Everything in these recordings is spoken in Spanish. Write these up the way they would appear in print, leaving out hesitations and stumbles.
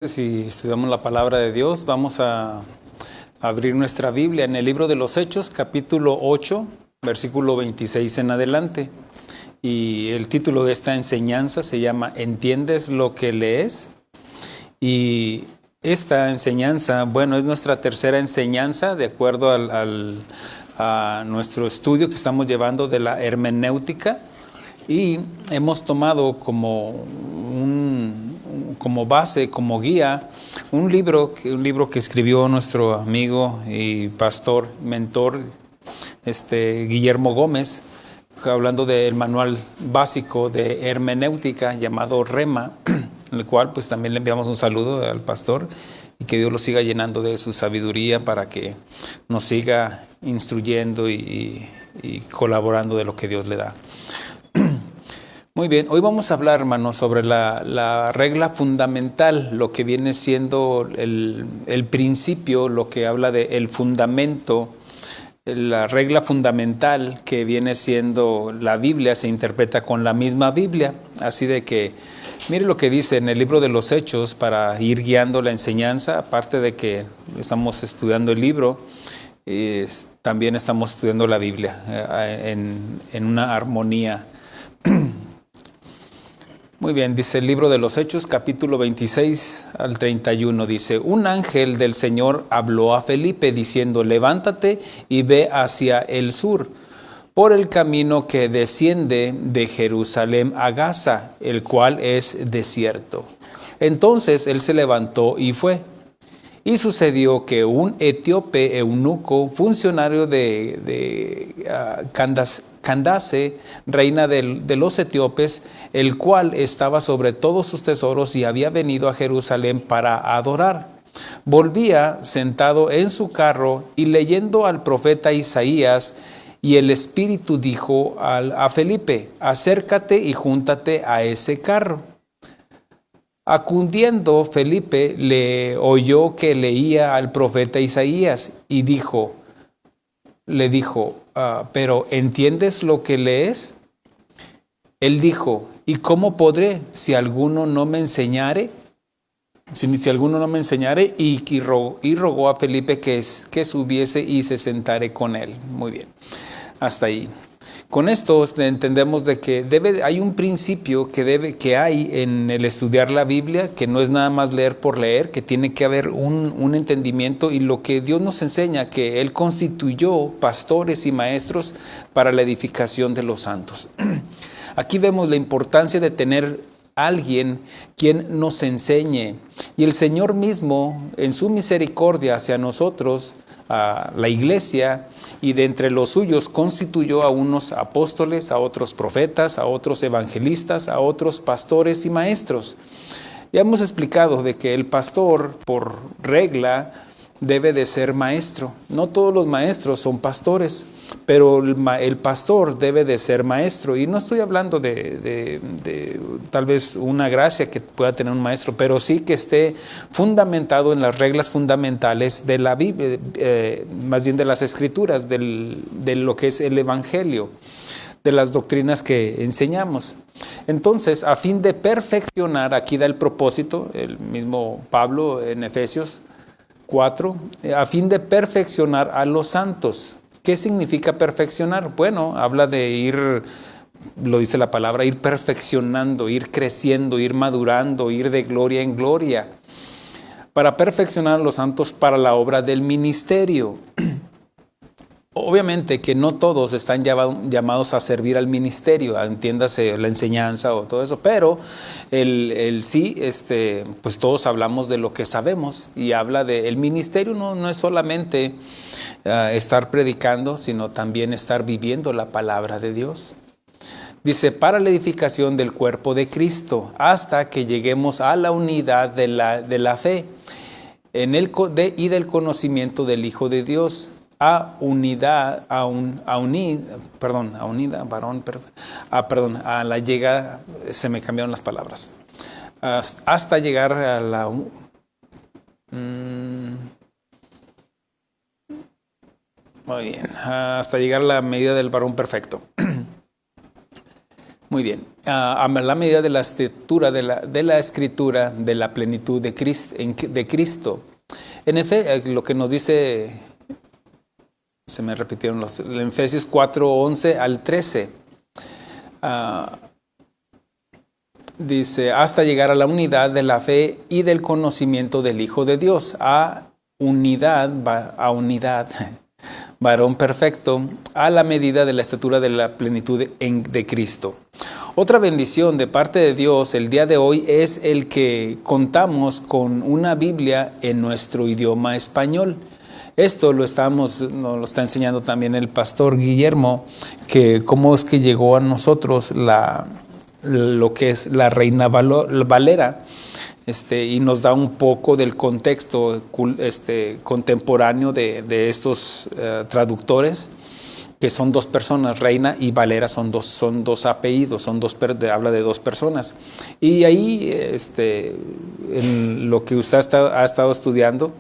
Si estudiamos la palabra de Dios, vamos a abrir nuestra Biblia en el libro de los Hechos, capítulo 8, versículo 26 en adelante. Y el título de esta enseñanza se llama ¿Entiendes lo que lees? Y esta enseñanza, es nuestra tercera enseñanza de acuerdo a nuestro estudio que estamos llevando de la hermenéutica. Y hemos tomado como base, como guía, un libro que escribió nuestro amigo y pastor, mentor, Guillermo Gómez, hablando del manual básico de hermenéutica llamado Rema, en el cual pues también le enviamos un saludo al pastor y que Dios lo siga llenando de su sabiduría para que nos siga instruyendo y colaborando de lo que Dios le da. Muy bien, hoy vamos a hablar, hermanos, sobre la regla fundamental, lo que viene siendo el principio, lo que habla de el fundamento, la regla fundamental que viene siendo la Biblia, se interpreta con la misma Biblia. Así de que, mire lo que dice en el libro de los Hechos para ir guiando la enseñanza, aparte de que estamos estudiando el libro, también estamos estudiando la Biblia en una armonía. Muy bien, dice el libro de los Hechos, capítulo 26 al 31, dice: Un ángel del Señor habló a Felipe diciendo: levántate y ve hacia el sur, por el camino que desciende de Jerusalén a Gaza, el cual es desierto. Entonces él se levantó y fue. Y sucedió que un etíope eunuco, funcionario de Candace, reina de los etíopes, el cual estaba sobre todos sus tesoros y había venido a Jerusalén para adorar, volvía sentado en su carro y leyendo al profeta Isaías, y el Espíritu dijo a Felipe: acércate y júntate a ese carro. Acundiendo, Felipe le oyó que leía al profeta Isaías y le dijo, ¿pero entiendes lo que lees? Él dijo: ¿y cómo podré si alguno no me enseñare? Si alguno no me enseñare, y rogó a Felipe que subiese y se sentare con él. Muy bien, hasta ahí. Con esto entendemos de que hay un principio que hay en el estudiar la Biblia, que no es nada más leer por leer, que tiene que haber un entendimiento, y lo que Dios nos enseña, que Él constituyó pastores y maestros para la edificación de los santos. Aquí vemos la importancia de tener alguien quien nos enseñe, y el Señor mismo, en su misericordia hacia nosotros, a la iglesia, y de entre los suyos constituyó a unos apóstoles, a otros profetas, a otros evangelistas, a otros pastores y maestros. Ya hemos explicado de que el pastor, por regla, debe de ser maestro. No todos los maestros son pastores, pero el pastor debe de ser maestro. Y no estoy hablando de tal vez una gracia que pueda tener un maestro, pero sí que esté fundamentado en las reglas fundamentales de la Biblia, más bien de las Escrituras, de lo que es el Evangelio, de las doctrinas que enseñamos. Entonces, a fin de perfeccionar, aquí da el propósito, el mismo Pablo en Efesios 4, a fin de perfeccionar a los santos. ¿Qué significa perfeccionar? Bueno, habla de ir, lo dice la palabra, ir perfeccionando, ir creciendo, ir madurando, ir de gloria en gloria, para perfeccionar a los santos para la obra del ministerio. Obviamente que no todos están llamados a servir al ministerio, entiéndase la enseñanza o todo eso, pero el sí, pues todos hablamos de lo que sabemos, y habla de el ministerio no es solamente estar predicando, sino también estar viviendo la palabra de Dios. Dice: para la edificación del cuerpo de Cristo, hasta que lleguemos a la unidad de la fe y del conocimiento del Hijo de Dios, a la llegada, se me cambiaron las palabras, hasta llegar a la muy bien, hasta llegar a la medida del varón perfecto. Muy bien. A la medida de la escritura, de la escritura, de la plenitud de Cristo. En efecto, lo que nos dice, se me repitieron en Efesios 4, 11 al 13. Dice, hasta llegar a la unidad de la fe y del conocimiento del Hijo de Dios, a unidad, varón perfecto, a la medida de la estatura de la plenitud de Cristo. Otra bendición de parte de Dios el día de hoy es el que contamos con una Biblia en nuestro idioma español. Esto nos lo está enseñando también el pastor Guillermo, que cómo es que llegó a nosotros lo que es la Reina Valera, y nos da un poco del contexto contemporáneo de estos traductores, que son dos personas, Reina y Valera son dos apellidos, habla de dos personas. Y ahí, en lo que usted ha estado estudiando,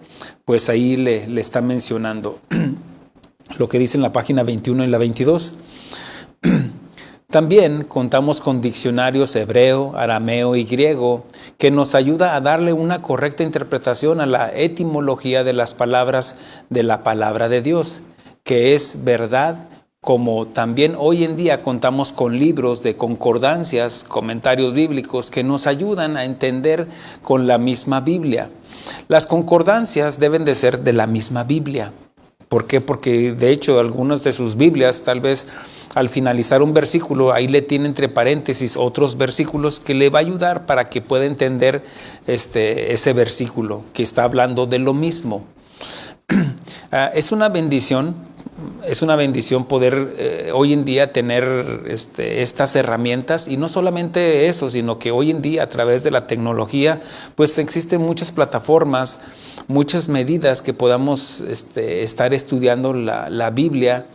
pues ahí le está mencionando lo que dice en la página 21 y la 22. También contamos con diccionarios hebreo, arameo y griego que nos ayuda a darle una correcta interpretación a la etimología de las palabras de la palabra de Dios, que es verdad, como también hoy en día contamos con libros de concordancias, comentarios bíblicos que nos ayudan a entender con la misma Biblia. Las concordancias deben de ser de la misma Biblia. ¿Por qué? Porque de hecho algunas de sus Biblias tal vez al finalizar un versículo, ahí le tiene entre paréntesis otros versículos que le va a ayudar para que pueda entender ese versículo que está hablando de lo mismo. Es una bendición poder hoy en día tener estas herramientas, y no solamente eso, sino que hoy en día a través de la tecnología pues existen muchas plataformas, muchas medidas que podamos estar estudiando la Biblia.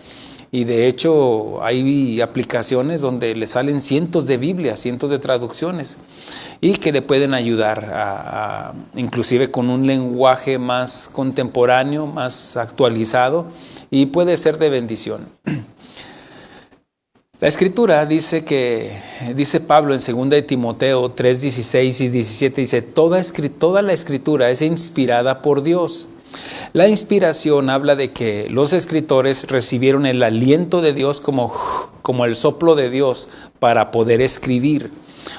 Y de hecho hay aplicaciones donde le salen cientos de Biblias, cientos de traducciones, y que le pueden ayudar inclusive con un lenguaje más contemporáneo, más actualizado, y puede ser de bendición. La Escritura dice Pablo en 2 de Timoteo 3, 16 y 17, dice, toda la Escritura es inspirada por Dios. La inspiración habla de que los escritores recibieron el aliento de Dios como el soplo de Dios para poder escribir.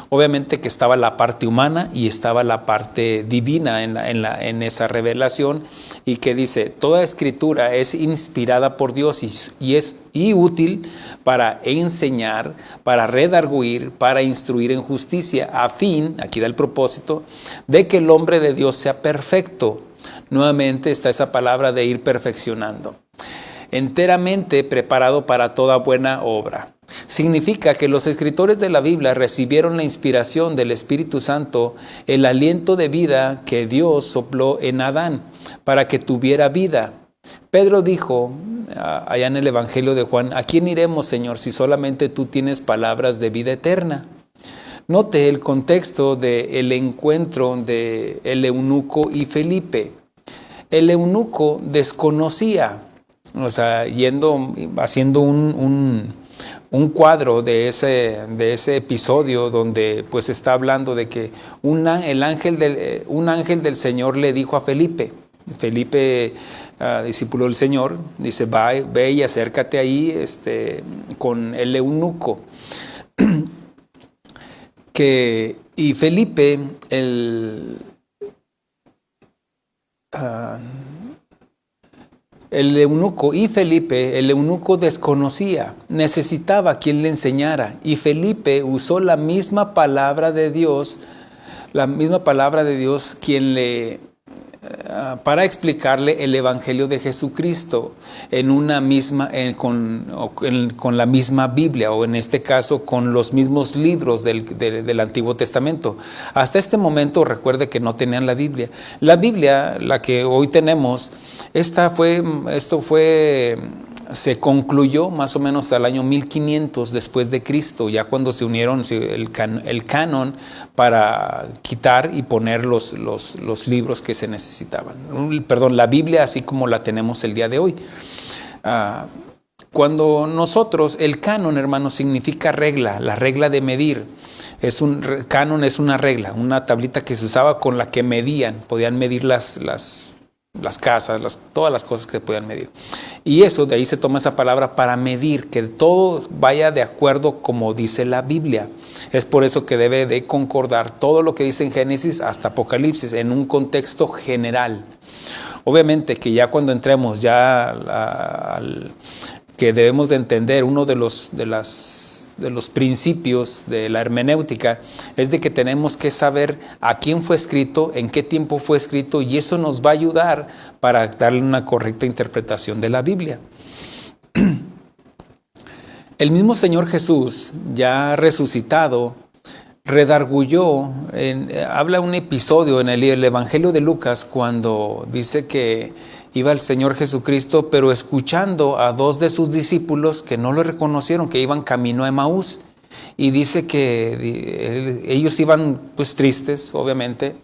Obviamente que estaba la parte humana y estaba la parte divina en esa revelación, y que dice, toda escritura es inspirada por Dios y es útil para enseñar, para redarguir, para instruir en justicia, a fin, aquí da el propósito, de que el hombre de Dios sea perfecto. Nuevamente está esa palabra de ir perfeccionando, enteramente preparado para toda buena obra. Significa que los escritores de la Biblia recibieron la inspiración del Espíritu Santo, el aliento de vida que Dios sopló en Adán para que tuviera vida. Pedro dijo allá en el Evangelio de Juan, ¿a quién iremos, Señor, si solamente tú tienes palabras de vida eterna? Note el contexto del encuentro de el eunuco y Felipe. El eunuco desconocía, haciendo un cuadro de ese episodio donde pues está hablando de que un ángel del Señor le dijo a Felipe, discípulo del Señor, dice, ve y acércate ahí con el eunuco. Y Felipe, el eunuco desconocía, necesitaba quien le enseñara, y Felipe usó la misma palabra de Dios, para explicarle el Evangelio de Jesucristo con la misma Biblia, o en este caso con los mismos libros del Antiguo Testamento. Hasta este momento recuerde que no tenían la Biblia. La Biblia, la que hoy tenemos, se concluyó más o menos hasta el año 1500 después de Cristo, ya cuando se unieron el canon para quitar y poner los libros que se necesitaban. La Biblia así como la tenemos el día de hoy. cuando nosotros, el canon, hermanos, significa regla, la regla de medir. Canon es una regla, una tablita que se usaba con la que podían medir las casas, todas las cosas que se podían medir. Y eso, de ahí se toma esa palabra para medir, que todo vaya de acuerdo como dice la Biblia. Es por eso que debe de concordar todo lo que dice en Génesis hasta Apocalipsis en un contexto general. Obviamente que ya cuando entremos que debemos de entender uno de los principios de la hermenéutica es de que tenemos que saber a quién fue escrito, en qué tiempo fue escrito, y eso nos va a ayudar para darle una correcta interpretación de la Biblia. El mismo Señor Jesús, ya resucitado, redarguyó, habla un episodio en el Evangelio de Lucas cuando dice que iba el Señor Jesucristo, pero escuchando a dos de sus discípulos que no lo reconocieron, que iban camino a Emaús. Y dice que ellos iban pues tristes, obviamente,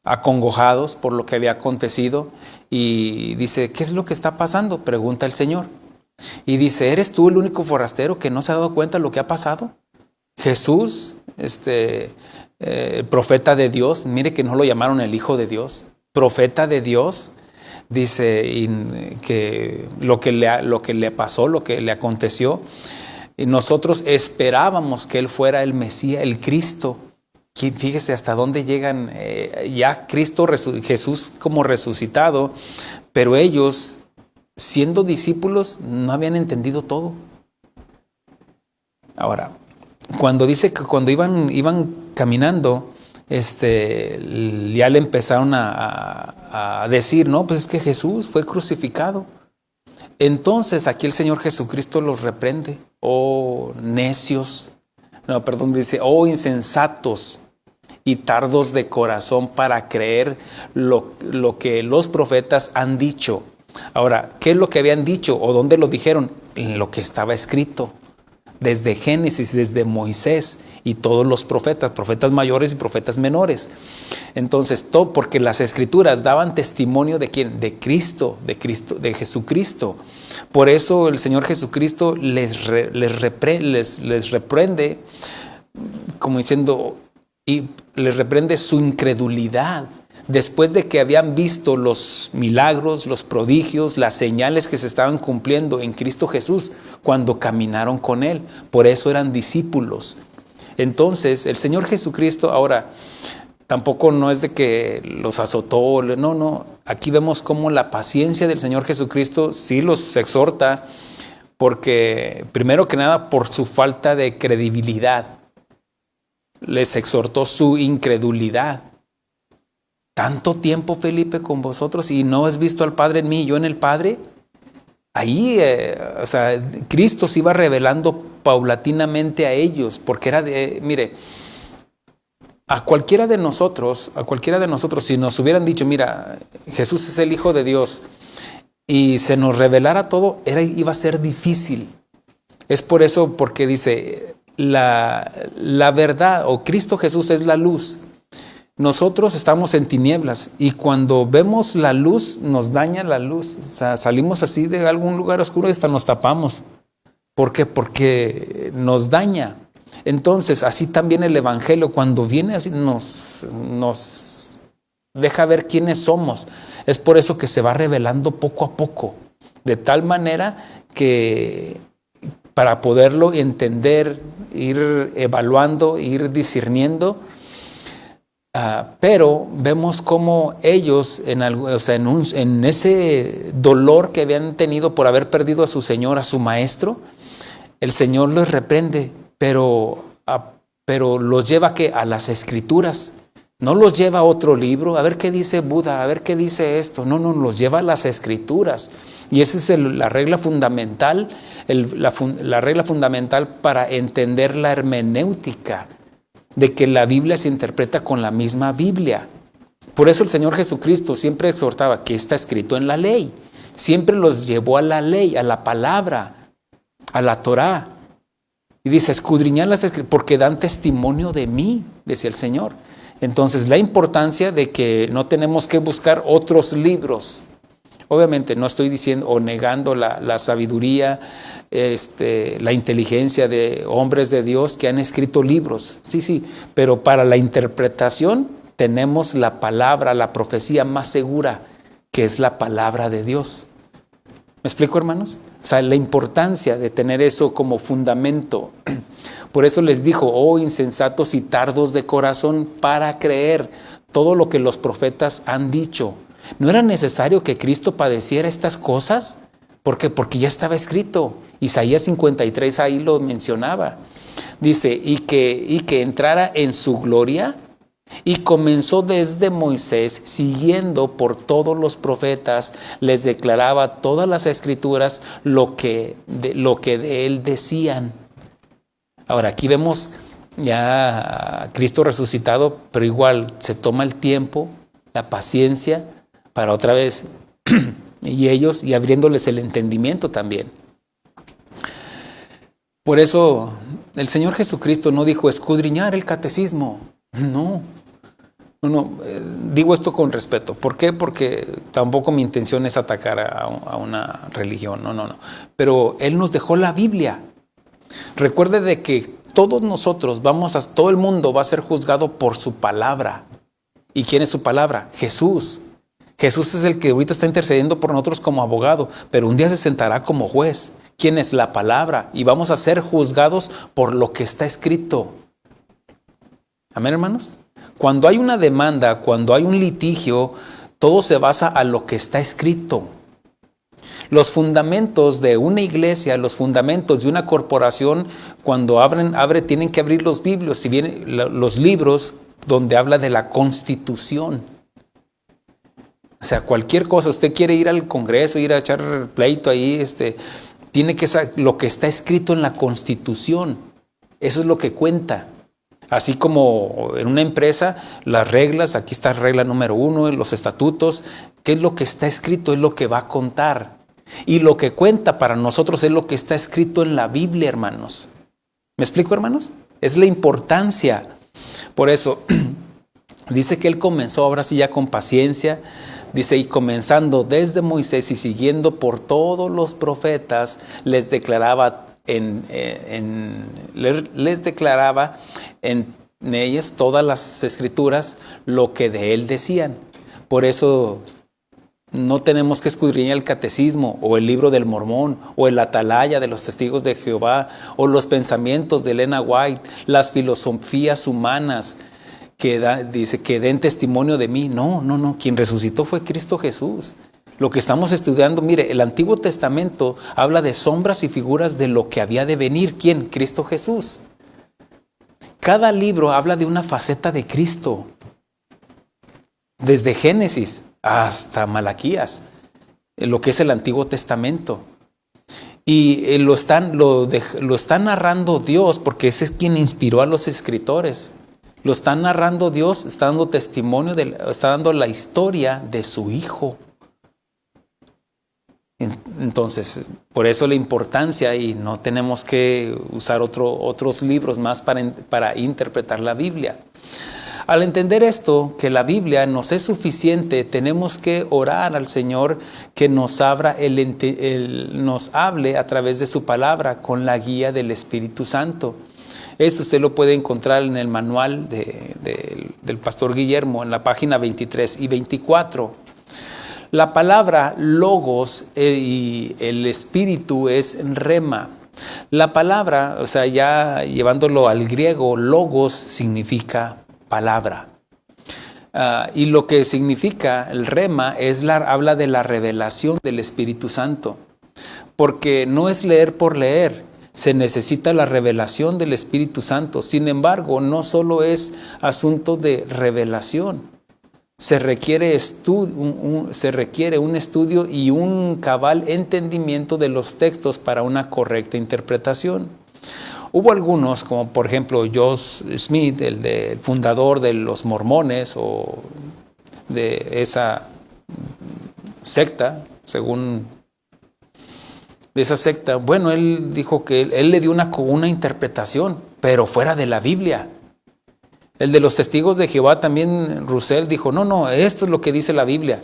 acongojados por lo que había acontecido. Y dice, ¿qué es lo que está pasando?, pregunta el Señor. Y dice, ¿eres tú el único forastero que no se ha dado cuenta de lo que ha pasado? Jesús, profeta de Dios, mire que no lo llamaron el Hijo de Dios, profeta de Dios. Dice que lo que le pasó, lo que le aconteció, y nosotros esperábamos que Él fuera el Mesías, el Cristo. Fíjese hasta dónde llegan, ya Jesús como resucitado, pero ellos, siendo discípulos, no habían entendido todo. Ahora, cuando dice que cuando iban caminando, ya le empezaron a decir, no, pues es que Jesús fue crucificado. Entonces aquí el Señor Jesucristo los reprende, dice, insensatos y tardos de corazón para creer lo que los profetas han dicho. Ahora, ¿qué es lo que habían dicho o dónde lo dijeron? En lo que estaba escrito desde Génesis, desde Moisés y todos los profetas mayores y profetas menores. Entonces, todo porque las escrituras daban testimonio ¿de quién? De Cristo, de Jesucristo. Por eso el Señor Jesucristo les reprende, como diciendo, y les reprende su incredulidad. Después de que habían visto los milagros, los prodigios, las señales que se estaban cumpliendo en Cristo Jesús cuando caminaron con Él. Por eso eran discípulos. Entonces, el Señor Jesucristo ahora tampoco no es de que los azotó, no. Aquí vemos cómo la paciencia del Señor Jesucristo sí los exhorta, porque primero que nada por su falta de credibilidad. Les exhortó su incredulidad. Tanto tiempo, Felipe, con vosotros y no has visto al Padre en mí y yo en el Padre. Ahí, Cristo se iba revelando paulatinamente a ellos, porque era mire, a cualquiera de nosotros, si nos hubieran dicho, mira, Jesús es el Hijo de Dios, y se nos revelara todo, iba a ser difícil. Es por eso, porque dice, la verdad, o Cristo Jesús es la luz. Nosotros estamos en tinieblas y cuando vemos la luz nos daña la luz. O sea, salimos así de algún lugar oscuro y hasta nos tapamos. ¿Por qué? Porque nos daña. Entonces, así también el Evangelio, cuando viene así, nos deja ver quiénes somos. Es por eso que se va revelando poco a poco, de tal manera que para poderlo entender, ir evaluando, ir discerniendo. Pero vemos cómo ellos, en ese dolor que habían tenido por haber perdido a su Señor, a su Maestro, el Señor los reprende, pero los lleva a las Escrituras. No los lleva a otro libro, a ver qué dice Buda, a ver qué dice esto. No, los lleva a las Escrituras. Y esa es la regla fundamental, la regla fundamental para entender la hermenéutica, de que la Biblia se interpreta con la misma Biblia. Por eso el Señor Jesucristo siempre exhortaba que está escrito en la ley. Siempre los llevó a la ley, a la palabra, a la Torá. Y dice, escudriñad las escrituras porque dan testimonio de mí, decía el Señor. Entonces, la importancia de que no tenemos que buscar otros libros, Obviamente no estoy diciendo o negando la sabiduría, la inteligencia de hombres de Dios que han escrito libros. Sí, pero para la interpretación tenemos la palabra, la profecía más segura, que es la palabra de Dios. ¿Me explico, hermanos? O sea, la importancia de tener eso como fundamento. Por eso les dijo, oh insensatos y tardos de corazón para creer todo lo que los profetas han dicho. ¿No era necesario que Cristo padeciera estas cosas? ¿Por qué? Porque ya estaba escrito. Isaías 53 ahí lo mencionaba. Dice, y que entrara en su gloria, y comenzó desde Moisés, siguiendo por todos los profetas, les declaraba todas las escrituras lo que de él decían. Ahora, aquí vemos ya a Cristo resucitado, pero igual se toma el tiempo, la paciencia, para otra vez, y abriéndoles el entendimiento también. Por eso, el Señor Jesucristo no dijo escudriñar el catecismo. No, digo esto con respeto. ¿Por qué? Porque tampoco mi intención es atacar a una religión. No. Pero Él nos dejó la Biblia. Recuerde de que todos nosotros todo el mundo va a ser juzgado por su palabra. ¿Y quién es su palabra? Jesús. Jesús es el que ahorita está intercediendo por nosotros como abogado, pero un día se sentará como juez. ¿Quién es? La palabra. Y vamos a ser juzgados por lo que está escrito. Amén, hermanos. Cuando hay una demanda, cuando hay un litigio, todo se basa a lo que está escrito. Los fundamentos de una iglesia, los fundamentos de una corporación, cuando tienen que abrir los libros, si bien los libros donde habla de la Constitución. O sea, cualquier cosa, usted quiere ir al Congreso, ir a echar pleito ahí, tiene que saber lo que está escrito en la Constitución. Eso es lo que cuenta. Así como en una empresa, las reglas, aquí está regla número 1, los estatutos, ¿qué es lo que está escrito? Es lo que va a contar. Y lo que cuenta para nosotros es lo que está escrito en la Biblia, hermanos. ¿Me explico, hermanos? Es la importancia. Por eso, dice que Él comenzó ahora sí ya con paciencia. Dice, y comenzando desde Moisés y siguiendo por todos los profetas, les declaraba en ellas todas las escrituras lo que de él decían. Por eso no tenemos que escudriñar el catecismo o el libro del Mormón o el Atalaya de los Testigos de Jehová o los pensamientos de Elena White, las filosofías humanas dice que den testimonio de mí. No, quien resucitó fue Cristo Jesús. Lo que estamos estudiando, mire, el Antiguo Testamento habla de sombras y figuras de lo que había de venir. ¿Quién? Cristo Jesús. Cada libro habla de una faceta de Cristo. Desde Génesis hasta Malaquías, lo que es el Antiguo Testamento. Y lo está narrando Dios, porque ese es quien inspiró a los escritores. Lo está narrando Dios, está dando testimonio, está dando la historia de su Hijo. Entonces, por eso la importancia, y no tenemos que usar otros libros más para interpretar la Biblia. Al entender esto, que la Biblia nos es suficiente, tenemos que orar al Señor que nos hable a través de su palabra con la guía del Espíritu Santo. Eso usted lo puede encontrar en el manual del Pastor Guillermo, en la página 23 y 24. La palabra logos y el espíritu es rema. La palabra, o sea, ya llevándolo al griego, logos significa palabra. Y lo que significa el rema habla de la revelación del Espíritu Santo. Porque no es leer por leer, se necesita la revelación del Espíritu Santo. Sin embargo, no solo es asunto de revelación. Se requiere un estudio y un cabal entendimiento de los textos para una correcta interpretación. Hubo algunos, como por ejemplo Joseph Smith, el fundador de los mormones o de esa secta, bueno, él dijo que él le dio una interpretación, pero fuera de la Biblia. El de los Testigos de Jehová también, Russell, dijo, no, esto es lo que dice la Biblia.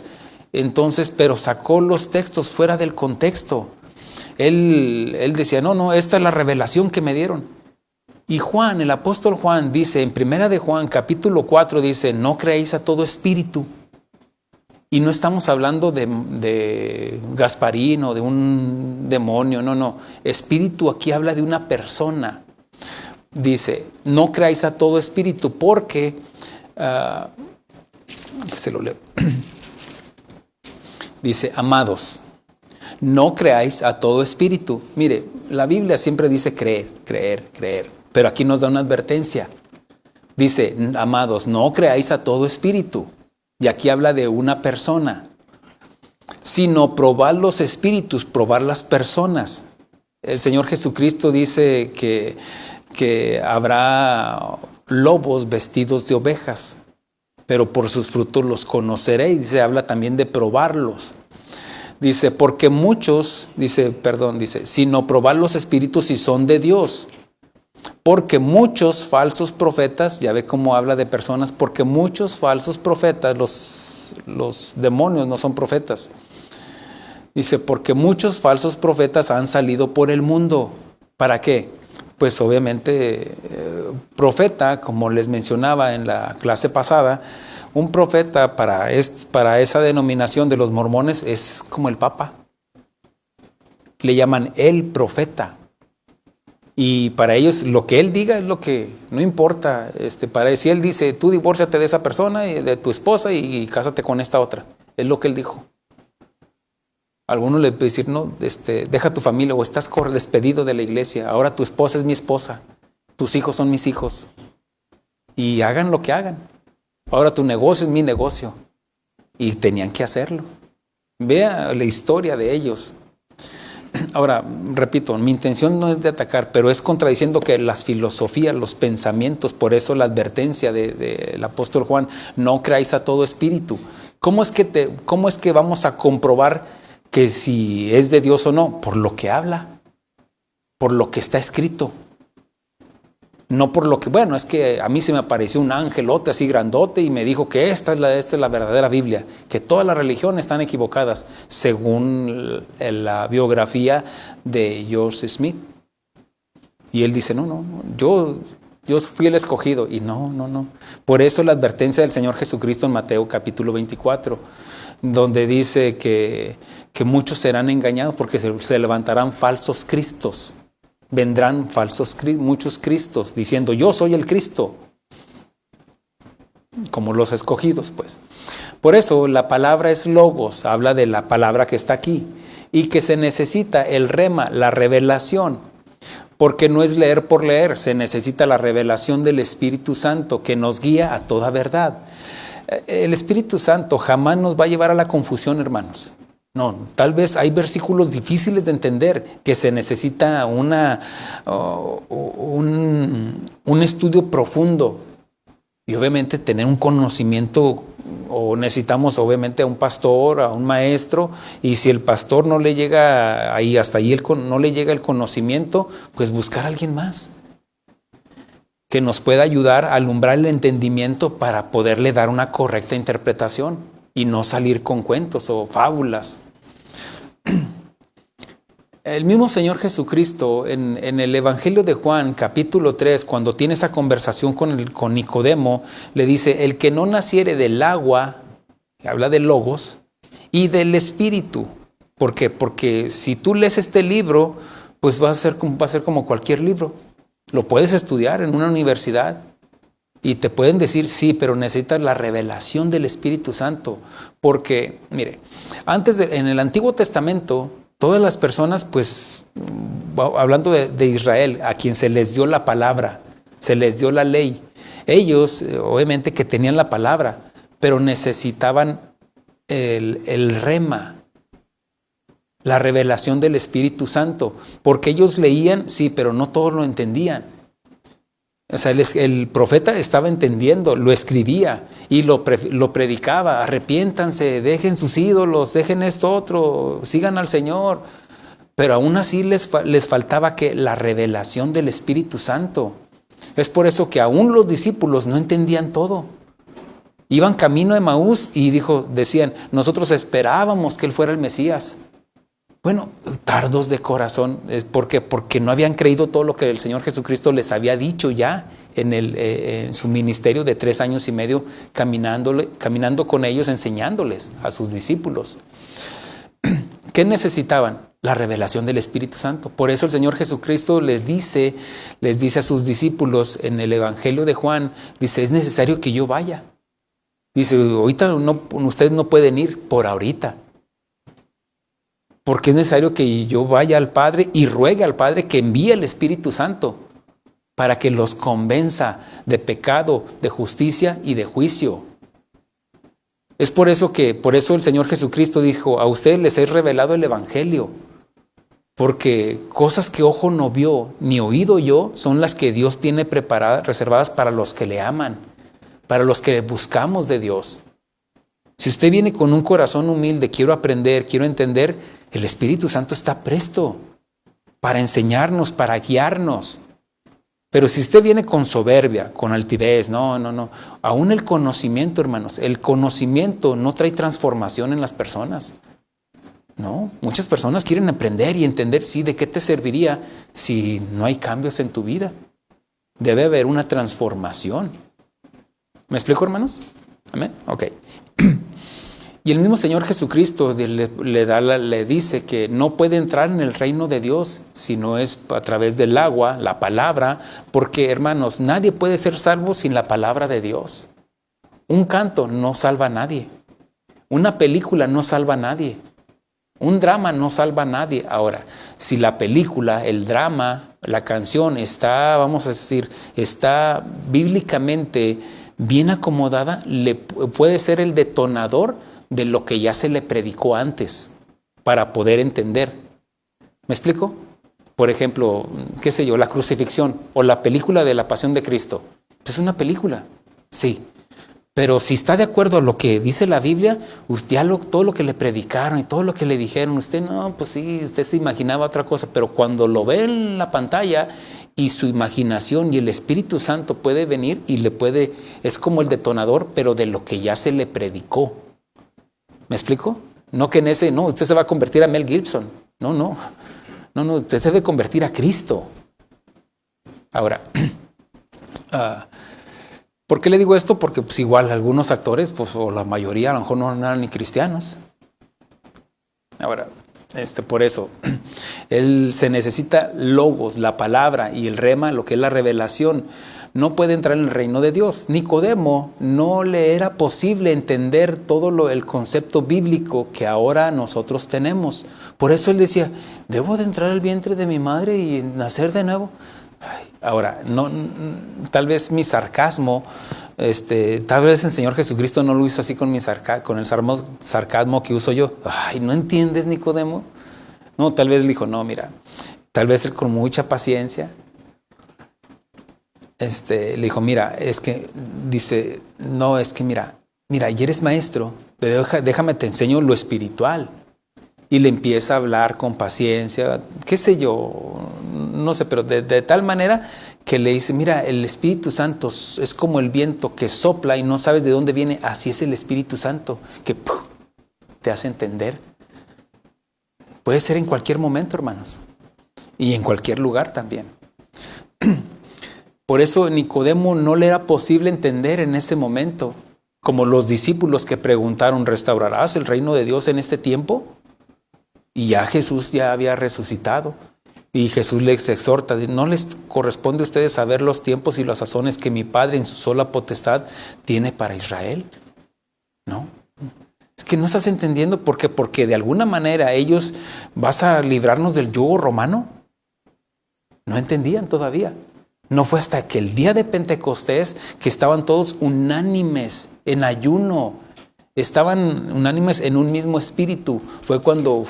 Entonces, pero sacó los textos fuera del contexto. Él decía, no, esta es la revelación que me dieron. Y Juan, el apóstol Juan, dice en Primera de Juan, capítulo 4, dice, no creáis a todo espíritu. Y no estamos hablando de Gasparín o de un demonio, no. Espíritu aquí habla de una persona. Dice, no creáis a todo espíritu porque, se lo leo. Dice, amados, no creáis a todo espíritu. Mire, la Biblia siempre dice creer. Pero aquí nos da una advertencia. Dice, amados, no creáis a todo espíritu. Y aquí habla de una persona. Sino probad los espíritus, probar las personas. El Señor Jesucristo dice que habrá lobos vestidos de ovejas, pero por sus frutos los conoceréis. Se habla también de probarlos. Dice, porque muchos, sino probar los espíritus si son de Dios. Porque muchos falsos profetas, ya ve cómo habla de personas, porque muchos falsos profetas, los demonios no son profetas. Dice, porque muchos falsos profetas han salido por el mundo. ¿Para qué? Pues obviamente, profeta, como les mencionaba en la clase pasada, un profeta para esa denominación de los mormones es como el Papa. Le llaman el profeta. Y para ellos lo que él diga es lo que no importa. Si él dice, tú divórciate de esa persona y de tu esposa y cásate con esta otra. Es lo que él dijo. Algunos le pueden decir, no, deja tu familia o estás despedido de la iglesia. Ahora tu esposa es mi esposa. Tus hijos son mis hijos. Y hagan lo que hagan. Ahora tu negocio es mi negocio. Y tenían que hacerlo. Vea la historia de ellos. Ahora, repito, mi intención no es de atacar, pero es contradiciendo que las filosofías, los pensamientos, por eso la advertencia del apóstol Juan, no creáis a todo espíritu. ¿Cómo es que vamos a comprobar que si es de Dios o no? Por lo que habla, por lo que está escrito. No por lo que, bueno, es que a mí se me apareció un angelote así grandote y me dijo que esta es la verdadera Biblia, que todas las religiones están equivocadas, según la biografía de Joseph Smith. Y él dice, no, yo fui el escogido. Y no. Por eso la advertencia del Señor Jesucristo en Mateo capítulo 24, donde dice que muchos serán engañados porque se levantarán falsos cristos. Vendrán muchos cristos diciendo, yo soy el Cristo, como los escogidos, pues. Por eso la palabra es logos, habla de la palabra que está aquí y que se necesita el rema, la revelación, porque no es leer por leer, se necesita la revelación del Espíritu Santo que nos guía a toda verdad. El Espíritu Santo jamás nos va a llevar a la confusión, hermanos. No, tal vez hay versículos difíciles de entender que se necesita un estudio profundo y obviamente tener un conocimiento, o necesitamos obviamente a un pastor, a un maestro, y si el pastor no le llega ahí, hasta ahí no le llega el conocimiento, pues buscar a alguien más que nos pueda ayudar a alumbrar el entendimiento para poderle dar una correcta interpretación y no salir con cuentos o fábulas. El mismo Señor Jesucristo en el Evangelio de Juan, capítulo 3, cuando tiene esa conversación con Nicodemo, le dice, el que no naciere del agua, habla de logos, y del Espíritu. ¿Por qué? Porque si tú lees este libro, pues va a ser como cualquier libro. Lo puedes estudiar en una universidad y te pueden decir, sí, pero necesitas la revelación del Espíritu Santo. Porque, mire, en el Antiguo Testamento, todas las personas, pues, hablando de Israel, a quien se les dio la palabra, se les dio la ley, ellos, obviamente que tenían la palabra, pero necesitaban el rema, la revelación del Espíritu Santo, porque ellos leían, sí, pero no todos lo entendían. O sea, el profeta estaba entendiendo, lo escribía y lo predicaba. Arrepiéntanse, dejen sus ídolos, dejen esto otro, sigan al Señor. Pero aún así les faltaba la revelación del Espíritu Santo. Es por eso que aún los discípulos no entendían todo. Iban camino a Emaús y decían, nosotros esperábamos que él fuera el Mesías. Bueno, tardos de corazón, porque no habían creído todo lo que el Señor Jesucristo les había dicho ya en su ministerio de 3 años y medio, caminando con ellos, enseñándoles a sus discípulos. ¿Qué necesitaban? La revelación del Espíritu Santo. Por eso el Señor Jesucristo les dice a sus discípulos en el Evangelio de Juan, dice, es necesario que yo vaya. Dice, ahorita ustedes no pueden ir por ahorita. Porque es necesario que yo vaya al Padre y ruegue al Padre que envíe el Espíritu Santo para que los convenza de pecado, de justicia y de juicio. Es por eso el Señor Jesucristo dijo, a ustedes les he revelado el Evangelio, porque cosas que ojo no vio, ni oído yo, son las que Dios tiene preparadas, reservadas para los que le aman, para los que buscamos de Dios. Si usted viene con un corazón humilde, quiero aprender, quiero entender, el Espíritu Santo está presto para enseñarnos, para guiarnos. Pero si usted viene con soberbia, con altivez, no. Aún el conocimiento, hermanos, el conocimiento no trae transformación en las personas. No, muchas personas quieren aprender y entender, sí, ¿de qué te serviría si no hay cambios en tu vida? Debe haber una transformación. ¿Me explico, hermanos? ¿Amén? Ok. Y el mismo Señor Jesucristo le dice que no puede entrar en el reino de Dios si no es a través del agua, la palabra, porque, hermanos, nadie puede ser salvo sin la palabra de Dios. Un canto no salva a nadie. Una película no salva a nadie. Un drama no salva a nadie. Ahora, si la película, el drama, la canción está, vamos a decir, está bíblicamente bien acomodada, puede ser el detonador de lo que ya se le predicó antes para poder entender. ¿Me explico? Por ejemplo, qué sé yo, la crucifixión o la película de la Pasión de Cristo. Es una película, sí. Pero si está de acuerdo a lo que dice la Biblia, usted todo lo que le predicaron y todo lo que le dijeron, usted no, pues sí, usted se imaginaba otra cosa, pero cuando lo ve en la pantalla y su imaginación y el Espíritu Santo puede venir y es como el detonador, pero de lo que ya se le predicó. ¿Me explico? No que usted se va a convertir a Mel Gibson. No, usted se debe convertir a Cristo. Ahora, ¿por qué le digo esto? Porque pues igual algunos actores, pues, o la mayoría a lo mejor no eran ni cristianos. Ahora, por eso, se necesita logos, la palabra y el rema, lo que es la revelación. No puede entrar en el reino de Dios. Nicodemo no le era posible entender todo el concepto bíblico que ahora nosotros tenemos. Por eso él decía, ¿debo de entrar al vientre de mi madre y nacer de nuevo? Ahora, tal vez mi sarcasmo, tal vez el Señor Jesucristo no lo hizo así con el sarcasmo que uso yo. Ay, ¿no entiendes, Nicodemo? No, tal vez le dijo, no, mira, tal vez él con mucha paciencia, le dijo, mira, mira, y eres maestro, déjame te enseño lo espiritual. Y le empieza a hablar con paciencia, qué sé yo, no sé, pero de tal manera que le dice, mira, el Espíritu Santo es como el viento que sopla y no sabes de dónde viene, así es el Espíritu Santo, que te hace entender. Puede ser en cualquier momento, hermanos, y en cualquier lugar también. Por eso Nicodemo no le era posible entender en ese momento, como los discípulos que preguntaron, ¿restaurarás el reino de Dios en este tiempo? Y ya Jesús ya había resucitado. Y Jesús les exhorta, ¿no les corresponde a ustedes saber los tiempos y las sazones que mi Padre en su sola potestad tiene para Israel? No. Es que no estás entendiendo por qué. Porque de alguna manera ellos, ¿vas a librarnos del yugo romano? No entendían todavía. No fue hasta que el día de Pentecostés que estaban todos unánimes en ayuno. Estaban unánimes en un mismo espíritu. Fue cuando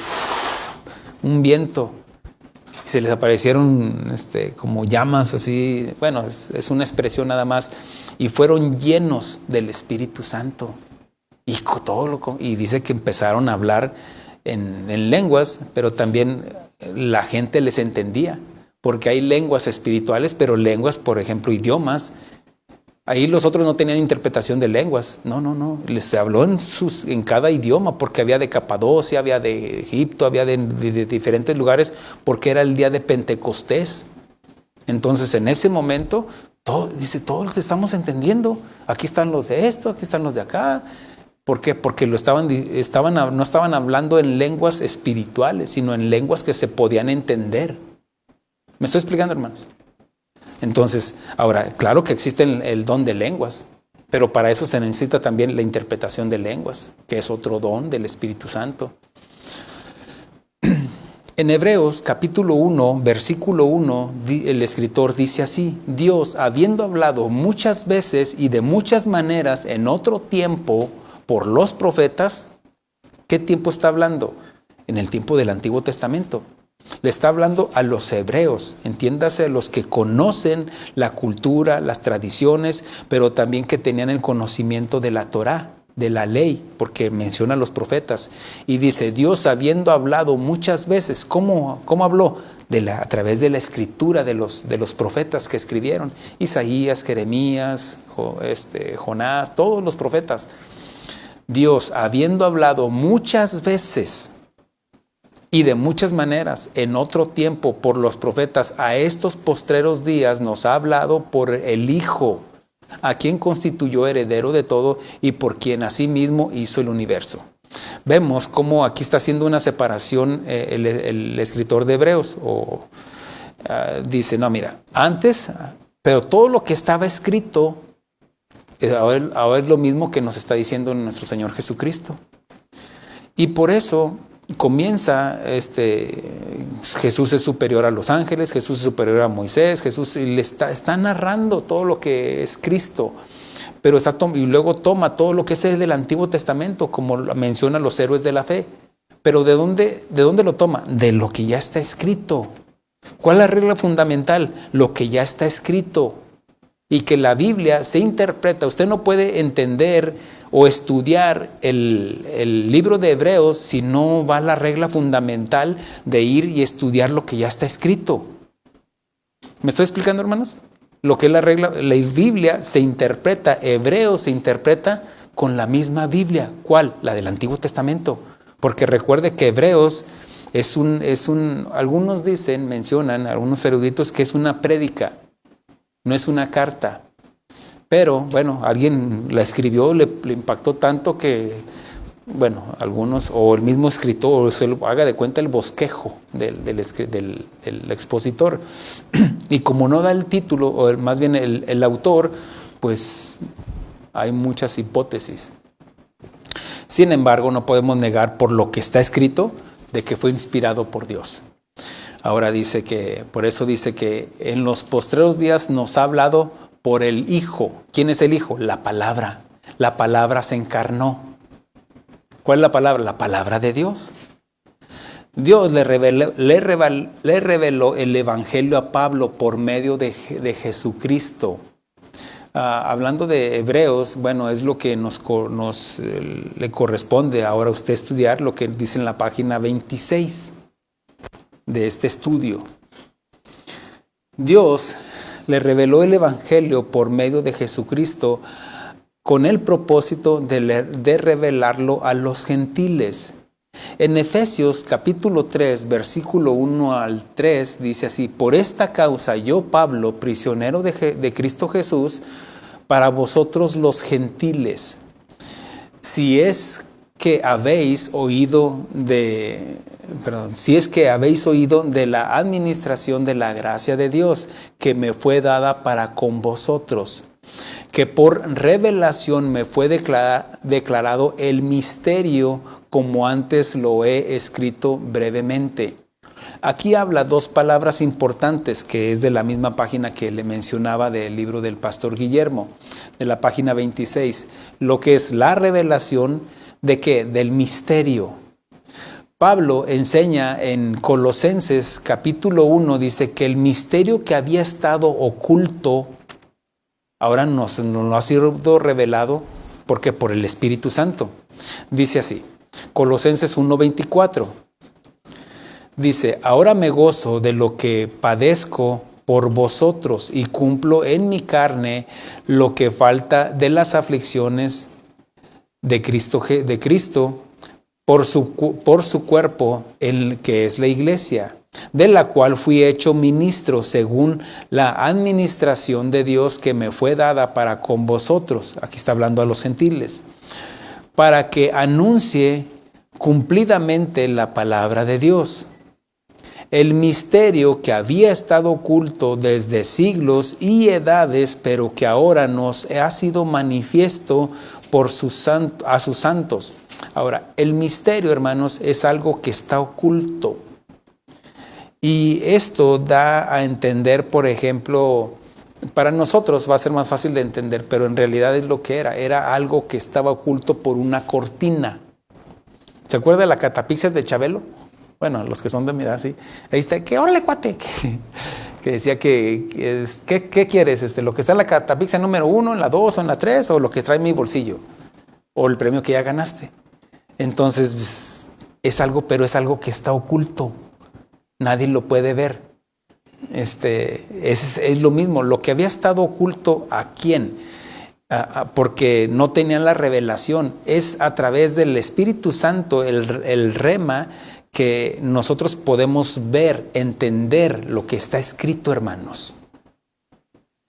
un viento, se les aparecieron como llamas así. Bueno, es una expresión nada más. Y fueron llenos del Espíritu Santo. Y dice que empezaron a hablar en lenguas, pero también la gente les entendía. Porque hay lenguas espirituales, pero lenguas, por ejemplo, idiomas Ahí los otros no tenían interpretación de lenguas. No. Les habló en cada idioma, porque había de Capadocia, había de Egipto, había de diferentes lugares, porque era el día de Pentecostés. Entonces, en ese momento, todos lo que estamos entendiendo. Aquí están los de esto, aquí están los de acá. ¿Por qué? Porque no estaban hablando en lenguas espirituales, sino en lenguas que se podían entender. ¿Me estoy explicando, hermanos? Entonces, ahora, claro que existe el don de lenguas, pero para eso se necesita también la interpretación de lenguas, que es otro don del Espíritu Santo. En Hebreos capítulo 1, versículo 1, el escritor dice así: Dios, habiendo hablado muchas veces y de muchas maneras en otro tiempo por los profetas. ¿Qué tiempo está hablando? En el tiempo del Antiguo Testamento. Le está hablando a los hebreos, entiéndase, los que conocen la cultura, las tradiciones, pero también que tenían el conocimiento de la Torá, de la ley, porque menciona a los profetas. Y dice, Dios habiendo hablado muchas veces, ¿cómo habló? A través de la escritura de los profetas que escribieron. Isaías, Jeremías, Jonás, todos los profetas. Dios, habiendo hablado muchas veces y de muchas maneras en otro tiempo por los profetas, a estos postreros días nos ha hablado por el Hijo, a quien constituyó heredero de todo y por quien asimismo hizo el universo. Vemos cómo aquí está haciendo una separación el escritor de Hebreos. Dice, no, mira, antes, pero todo lo que estaba escrito ahora es lo mismo que nos está diciendo nuestro Señor Jesucristo. Y por eso comienza, Jesús es superior a los ángeles, Jesús es superior a Moisés, Jesús le está narrando todo lo que es Cristo, pero y luego toma todo lo que es del Antiguo Testamento, como menciona los héroes de la fe. Pero ¿de dónde lo toma? De lo que ya está escrito. ¿Cuál es la regla fundamental? Lo que ya está escrito. Y que la Biblia se interpreta. Usted no puede entender o estudiar el libro de Hebreos si no va a la regla fundamental de ir y estudiar lo que ya está escrito. ¿Me estoy explicando, hermanos? Lo que es la regla, la Biblia se interpreta, Hebreos se interpreta con la misma Biblia. ¿Cuál? La del Antiguo Testamento. Porque recuerde que Hebreos algunos mencionan, algunos eruditos, que es una prédica. No es una carta, pero bueno, alguien la escribió, le impactó tanto que, bueno, algunos, o el mismo escritor, se lo haga de cuenta el bosquejo del expositor. Y como no da el título, o más bien el autor, pues hay muchas hipótesis. Sin embargo, no podemos negar por lo que está escrito de que fue inspirado por Dios. Ahora por eso dice que en los postreros días nos ha hablado por el Hijo. ¿Quién es el Hijo? La palabra. La palabra se encarnó. ¿Cuál es la palabra? La palabra de Dios. Dios le reveló el Evangelio a Pablo por medio de Jesucristo. Hablando de Hebreos, bueno, es lo que le corresponde ahora a usted estudiar, lo que dice en la página 26. De este estudio. Dios le reveló el Evangelio por medio de Jesucristo con el propósito de revelarlo a los gentiles. En Efesios capítulo 3, versículo 1 al 3 dice así: por esta causa yo, Pablo, prisionero de Cristo Jesús, para vosotros los gentiles, si es que habéis oído de la administración de la gracia de Dios que me fue dada para con vosotros, que por revelación me fue declarado el misterio, como antes lo he escrito brevemente. Aquí habla dos palabras importantes, que es de la misma página que le mencionaba del libro del pastor Guillermo, de la página 26, lo que es la revelación. ¿De qué? Del misterio. Pablo enseña en Colosenses capítulo 1, dice que el misterio que había estado oculto, ahora nos ha sido revelado, porque por el Espíritu Santo. Dice así, Colosenses 1:24. Dice, ahora me gozo de lo que padezco por vosotros y cumplo en mi carne lo que falta de las aflicciones de Cristo por su cuerpo, el que es la iglesia, de la cual fui hecho ministro según la administración de Dios que me fue dada para con vosotros. Aquí está hablando a los gentiles, para que anuncie cumplidamente la palabra de Dios, el misterio que había estado oculto desde siglos y edades, pero que ahora nos ha sido manifiesto por a sus santos. Ahora, el misterio, hermanos, es algo que está oculto. Y esto da a entender, por ejemplo, para nosotros va a ser más fácil de entender, pero en realidad es lo que era algo que estaba oculto por una cortina. ¿Se acuerda de la catapixia de Chabelo? Bueno, los que son de mi edad, sí. Ahí está, que órale, cuate, que decía ¿qué quieres? ¿Lo que está en la catapixia número 1, en la 2 o en la 3, o lo que trae en mi bolsillo? O el premio que ya ganaste. Entonces, pues, es algo, pero es algo que está oculto. Nadie lo puede ver. Es lo mismo. Lo que había estado oculto, ¿a quién? Porque no tenían la revelación. Es a través del Espíritu Santo, el rema, que nosotros podemos ver, entender lo que está escrito, hermanos.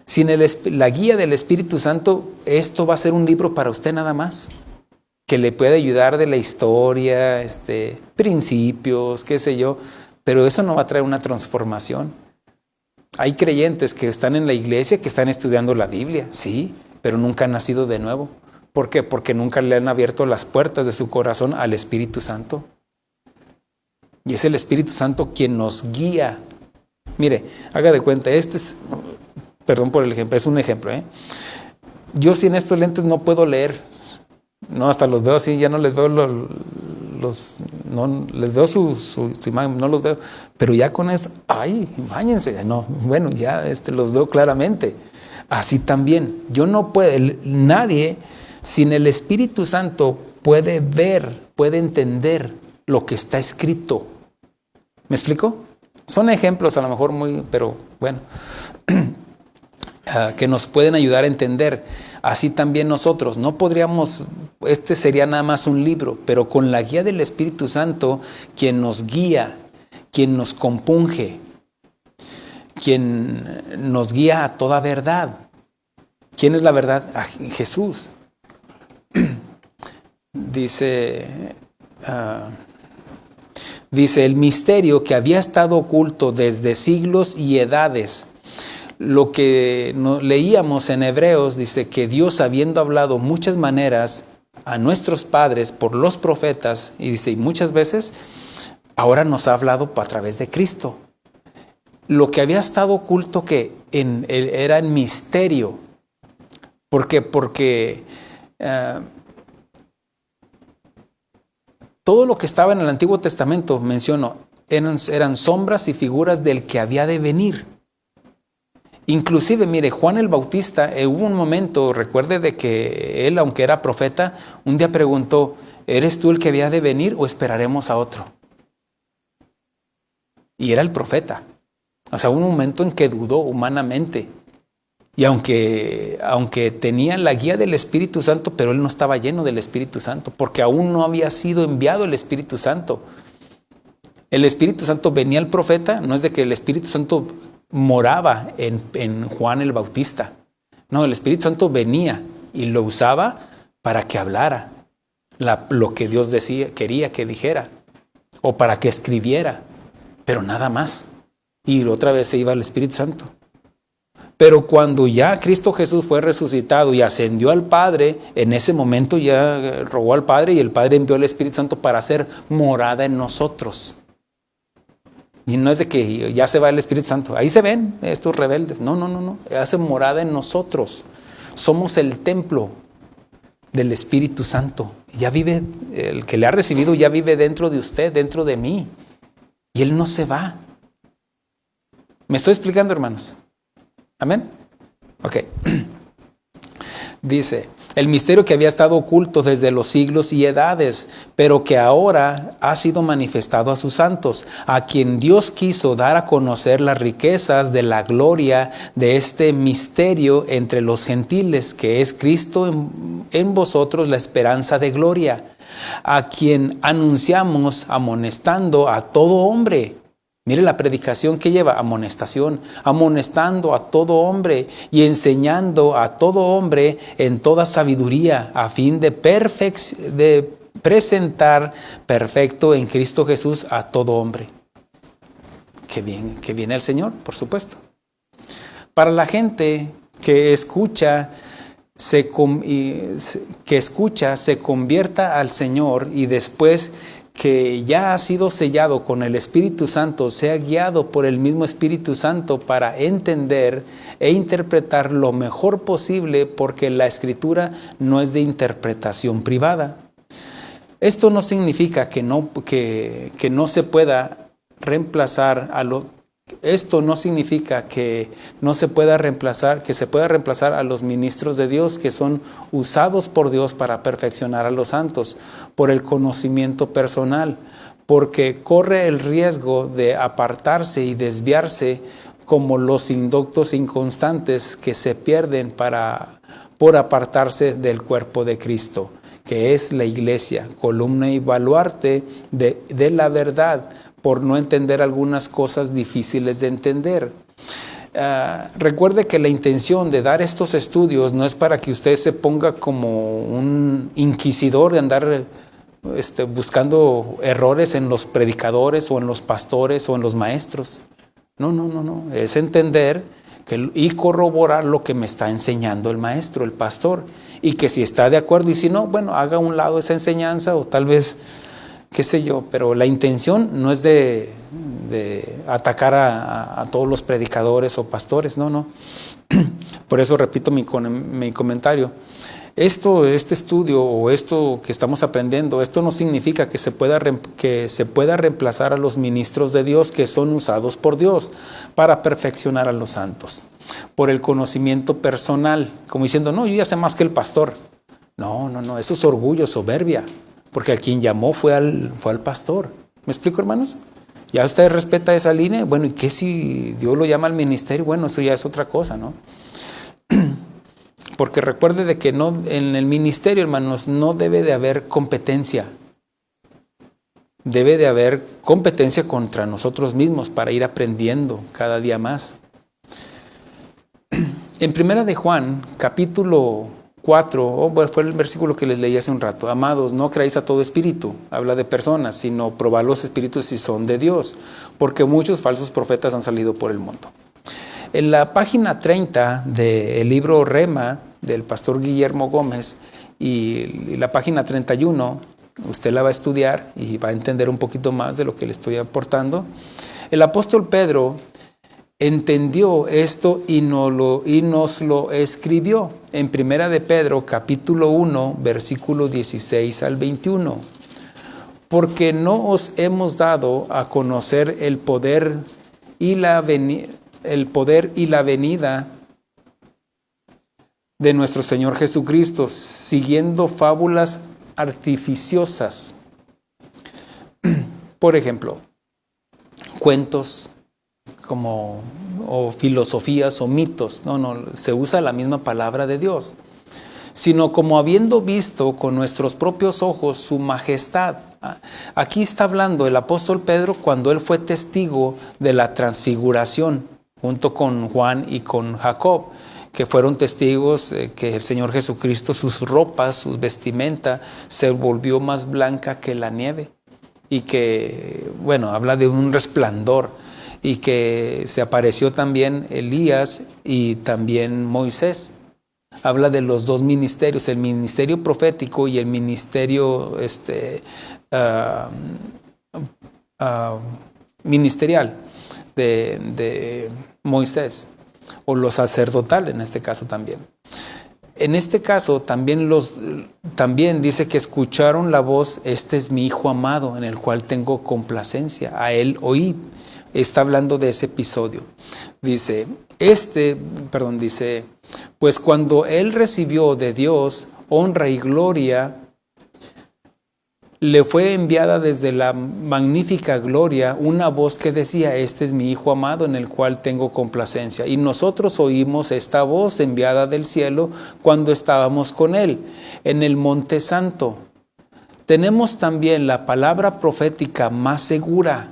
Sin la guía del Espíritu Santo, esto va a ser un libro para usted nada más, que le puede ayudar de la historia, principios, qué sé yo, pero eso no va a traer una transformación. Hay creyentes que están en la iglesia, que están estudiando la Biblia, sí, pero nunca han nacido de nuevo. ¿Por qué? Porque nunca le han abierto las puertas de su corazón al Espíritu Santo. Y es el Espíritu Santo quien nos guía. Mire, haga de cuenta, perdón por el ejemplo, es un ejemplo. Yo sin estos lentes no puedo leer. No, hasta los veo así, ya no les veo no les veo su imagen, no los veo. Pero ya con eso, imagínense, no, bueno, ya los veo claramente. Así también, yo no puedo, nadie sin el Espíritu Santo puede ver, puede entender lo que está escrito. ¿Me explico? Son ejemplos a lo mejor pero bueno, que nos pueden ayudar a entender. Así también nosotros no podríamos, sería nada más un libro, pero con la guía del Espíritu Santo, quien nos guía, quien nos compunge, quien nos guía a toda verdad. ¿Quién es la verdad? Jesús. Dice, el misterio que había estado oculto desde siglos y edades. Lo que leíamos en Hebreos dice que Dios, habiendo hablado muchas maneras a nuestros padres por los profetas, y dice, y muchas veces, ahora nos ha hablado a través de Cristo. Lo que había estado oculto era en misterio. ¿Por qué? Porque todo lo que estaba en el Antiguo Testamento, menciono, eran sombras y figuras del que había de venir. Inclusive, mire, Juan el Bautista, hubo un momento, recuerde de que él, aunque era profeta, un día preguntó, ¿eres tú el que había de venir o esperaremos a otro? Y era el profeta. O sea, hubo un momento en que dudó humanamente. Y aunque tenía la guía del Espíritu Santo, pero él no estaba lleno del Espíritu Santo, porque aún no había sido enviado el Espíritu Santo. El Espíritu Santo venía al profeta, no es de que el Espíritu Santo moraba en Juan el Bautista. No, el Espíritu Santo venía y lo usaba para que hablara lo que Dios quería que dijera, o para que escribiera, pero nada más. Y otra vez se iba el Espíritu Santo. Pero cuando ya Cristo Jesús fue resucitado y ascendió al Padre, en ese momento ya rogó al Padre y el Padre envió el Espíritu Santo para hacer morada en nosotros. Y no es de que ya se va el Espíritu Santo. Ahí se ven estos rebeldes. No. Hace morada en nosotros. Somos el templo del Espíritu Santo. Ya vive, el que le ha recibido ya vive dentro de usted, dentro de mí. Y Él no se va. ¿Me estoy explicando, hermanos? ¿Amén? Ok. Dice, El misterio que había estado oculto desde los siglos y edades, pero que ahora ha sido manifestado a sus santos, a quien Dios quiso dar a conocer las riquezas de la gloria de este misterio entre los gentiles, que es Cristo en vosotros, la esperanza de gloria, a quien anunciamos amonestando a todo hombre. Mire la predicación que lleva: amonestación, amonestando a todo hombre y enseñando a todo hombre en toda sabiduría, a fin de presentar perfecto en Cristo Jesús a todo hombre. Que viene el Señor, por supuesto. Para la gente que escucha, se convierta al Señor y después que ya ha sido sellado con el Espíritu Santo, sea guiado por el mismo Espíritu Santo para entender e interpretar lo mejor posible, porque la Escritura no es de interpretación privada. Esto no significa que no se pueda reemplazar a lo. Esto no significa que se pueda reemplazar a los ministros de Dios, que son usados por Dios para perfeccionar a los santos por el conocimiento personal, porque corre el riesgo de apartarse y desviarse como los indoctos inconstantes que se pierden por apartarse del cuerpo de Cristo, que es la iglesia, columna y baluarte de la verdad, por no entender algunas cosas difíciles de entender. Recuerde que la intención de dar estos estudios no es para que usted se ponga como un inquisidor de andar buscando errores en los predicadores o en los pastores o en los maestros. No. Es entender y corroborar lo que me está enseñando el maestro, el pastor, y que si está de acuerdo, y si no, bueno, haga a un lado esa enseñanza, o tal vez, qué sé yo, pero la intención no es de atacar a todos los predicadores o pastores, no. Por eso repito mi comentario. Este estudio o esto que estamos aprendiendo, esto no significa que se pueda reemplazar a los ministros de Dios, que son usados por Dios para perfeccionar a los santos, por el conocimiento personal, como diciendo, no, yo ya sé más que el pastor. No, eso es orgullo, soberbia, porque a quien llamó fue al pastor. ¿Me explico, hermanos? Ya usted respeta esa línea. Bueno, ¿y qué si Dios lo llama al ministerio? Bueno, eso ya es otra cosa, ¿no? Porque recuerde de que no, en el ministerio, hermanos, no debe de haber competencia. Debe de haber competencia contra nosotros mismos para ir aprendiendo cada día más. En Primera de Juan, capítulo 4, fue el versículo que les leí hace un rato. Amados, no creáis a todo espíritu, habla de personas, sino probad los espíritus si son de Dios, porque muchos falsos profetas han salido por el mundo. En la página 30 del libro Rema del pastor Guillermo Gómez y la página 31, usted la va a estudiar y va a entender un poquito más de lo que le estoy aportando. El apóstol Pedro entendió esto y nos lo escribió en Primera de Pedro, capítulo 1, versículo 16 al 21. Porque no os hemos dado a conocer el poder y la venida de nuestro Señor Jesucristo, siguiendo fábulas artificiosas. Por ejemplo, cuentos o filosofías o mitos. No, se usa la misma palabra de Dios, sino como habiendo visto con nuestros propios ojos su majestad. Aquí está hablando el apóstol Pedro cuando él fue testigo de la transfiguración, junto con Juan y con Jacob, que fueron testigos que el Señor Jesucristo, sus ropas, su vestimenta, se volvió más blanca que la nieve, y que, habla de un resplandor, y que se apareció también Elías y también Moisés. Habla de los dos ministerios, el ministerio profético y el ministerio ministerial de Moisés, o lo sacerdotal en este caso también. En este caso también dice que escucharon la voz: este es mi Hijo amado, en el cual tengo complacencia, a él oíd. Está hablando de ese episodio. Dice, pues cuando él recibió de Dios honra y gloria, le fue enviada desde la magnífica gloria una voz que decía: este es mi Hijo amado en el cual tengo complacencia. Y nosotros oímos esta voz enviada del cielo cuando estábamos con él en el Monte Santo. Tenemos también la palabra profética más segura,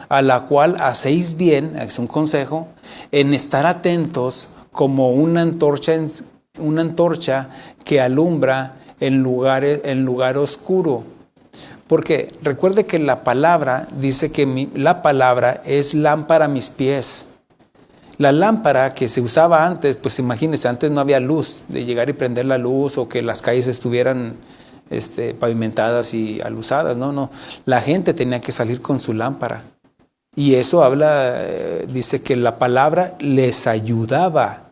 a la cual hacéis bien, es un consejo, en estar atentos como una antorcha que alumbra en lugar oscuro. Porque recuerde que la palabra dice que la palabra es lámpara a mis pies. La lámpara que se usaba antes, pues imagínense, antes no había luz, de llegar y prender la luz o que las calles estuvieran pavimentadas y alusadas. No. La gente tenía que salir con su lámpara. Y eso habla, dice que la palabra les ayudaba.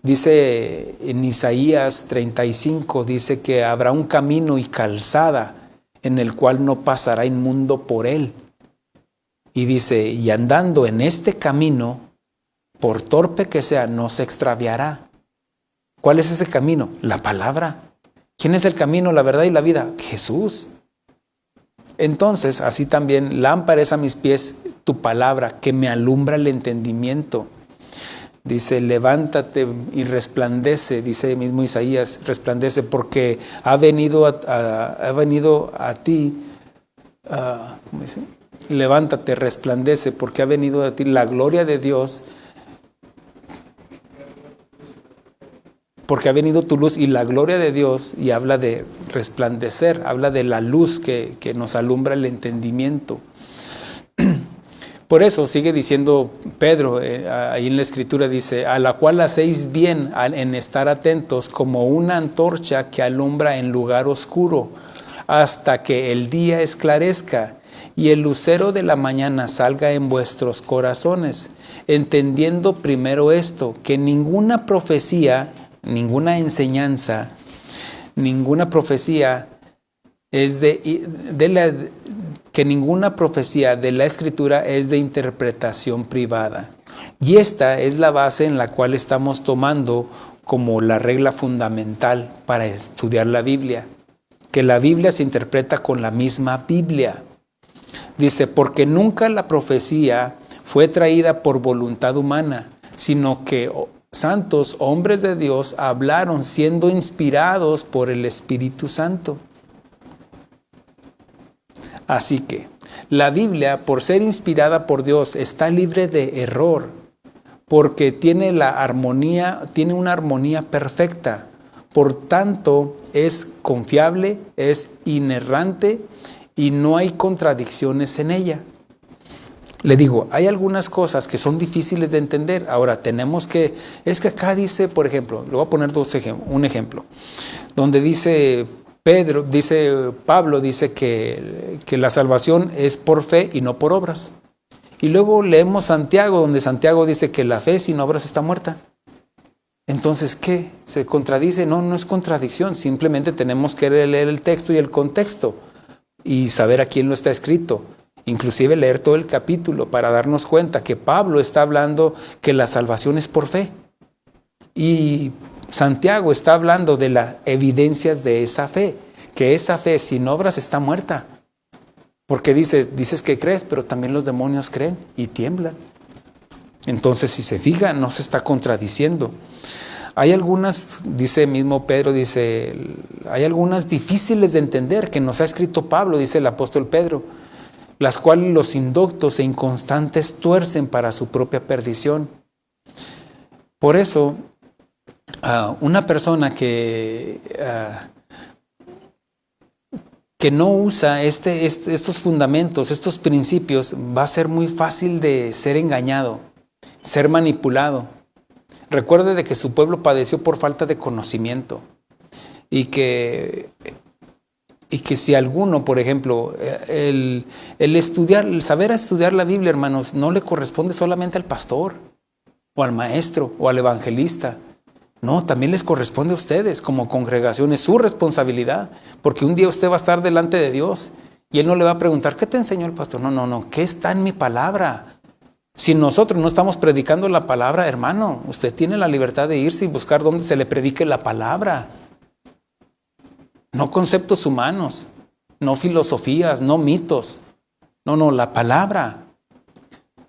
Dice en Isaías 35, dice que habrá un camino y calzada en el cual no pasará inmundo por él. Y dice, y andando en este camino, por torpe que sea, no se extraviará. ¿Cuál es ese camino? La palabra. ¿Quién es el camino, la verdad y la vida? Jesús. Entonces, así también, lámpara es a mis pies tu palabra, que me alumbra el entendimiento. Dice, levántate y resplandece, dice mismo Isaías, resplandece porque ha venido a ti, ¿cómo dice? Levántate, resplandece porque ha venido a ti la gloria de Dios, porque ha venido tu luz y la gloria de Dios, y habla de resplandecer, habla de la luz que nos alumbra el entendimiento. Por eso sigue diciendo Pedro, ahí en la escritura dice, a la cual hacéis bien en estar atentos como una antorcha que alumbra en lugar oscuro, hasta que el día esclarezca y el lucero de la mañana salga en vuestros corazones, entendiendo primero esto, que ninguna profecía, ninguna enseñanza, ninguna profecía que ninguna profecía de la Escritura es de interpretación privada. Y esta es la base en la cual estamos tomando como la regla fundamental para estudiar la Biblia, que la Biblia se interpreta con la misma Biblia. Dice, porque nunca la profecía fue traída por voluntad humana, sino que santos hombres de Dios hablaron siendo inspirados por el Espíritu Santo. Así que la Biblia, por ser inspirada por Dios, está libre de error, porque tiene una armonía perfecta. Por tanto, es confiable, es inerrante y no hay contradicciones en ella. Le digo, hay algunas cosas que son difíciles de entender. Ahora, es que acá dice, por ejemplo, le voy a poner un ejemplo, donde dice Pablo dice que la salvación es por fe y no por obras. Y luego leemos Santiago, donde Santiago dice que la fe sin obras está muerta. Entonces, ¿qué? ¿Se contradice? No es contradicción. Simplemente tenemos que leer el texto y el contexto y saber a quién lo está escrito. Inclusive leer todo el capítulo para darnos cuenta que Pablo está hablando que la salvación es por fe. Y Santiago está hablando de las evidencias de esa fe, que esa fe sin obras está muerta. Porque dices que crees, pero también los demonios creen y tiemblan. Entonces, si se fija, no se está contradiciendo. Hay algunas, dice mismo Pedro, hay algunas difíciles de entender que nos ha escrito Pablo, dice el apóstol Pedro, las cuales los indoctos e inconstantes tuercen para su propia perdición. Por eso, una persona que no usa estos fundamentos, estos principios, va a ser muy fácil de ser engañado, ser manipulado. Recuerde de que su pueblo padeció por falta de conocimiento y que si alguno, por ejemplo, el saber estudiar la Biblia, hermanos, no le corresponde solamente al pastor o al maestro o al evangelista. No, también les corresponde a ustedes como congregación, es su responsabilidad, porque un día usted va a estar delante de Dios y Él no le va a preguntar, ¿qué te enseñó el pastor? No, ¿qué está en mi palabra? Si nosotros no estamos predicando la palabra, hermano, usted tiene la libertad de irse y buscar donde se le predique la palabra. no conceptos humanos, no filosofías, no mitos. No, la palabra.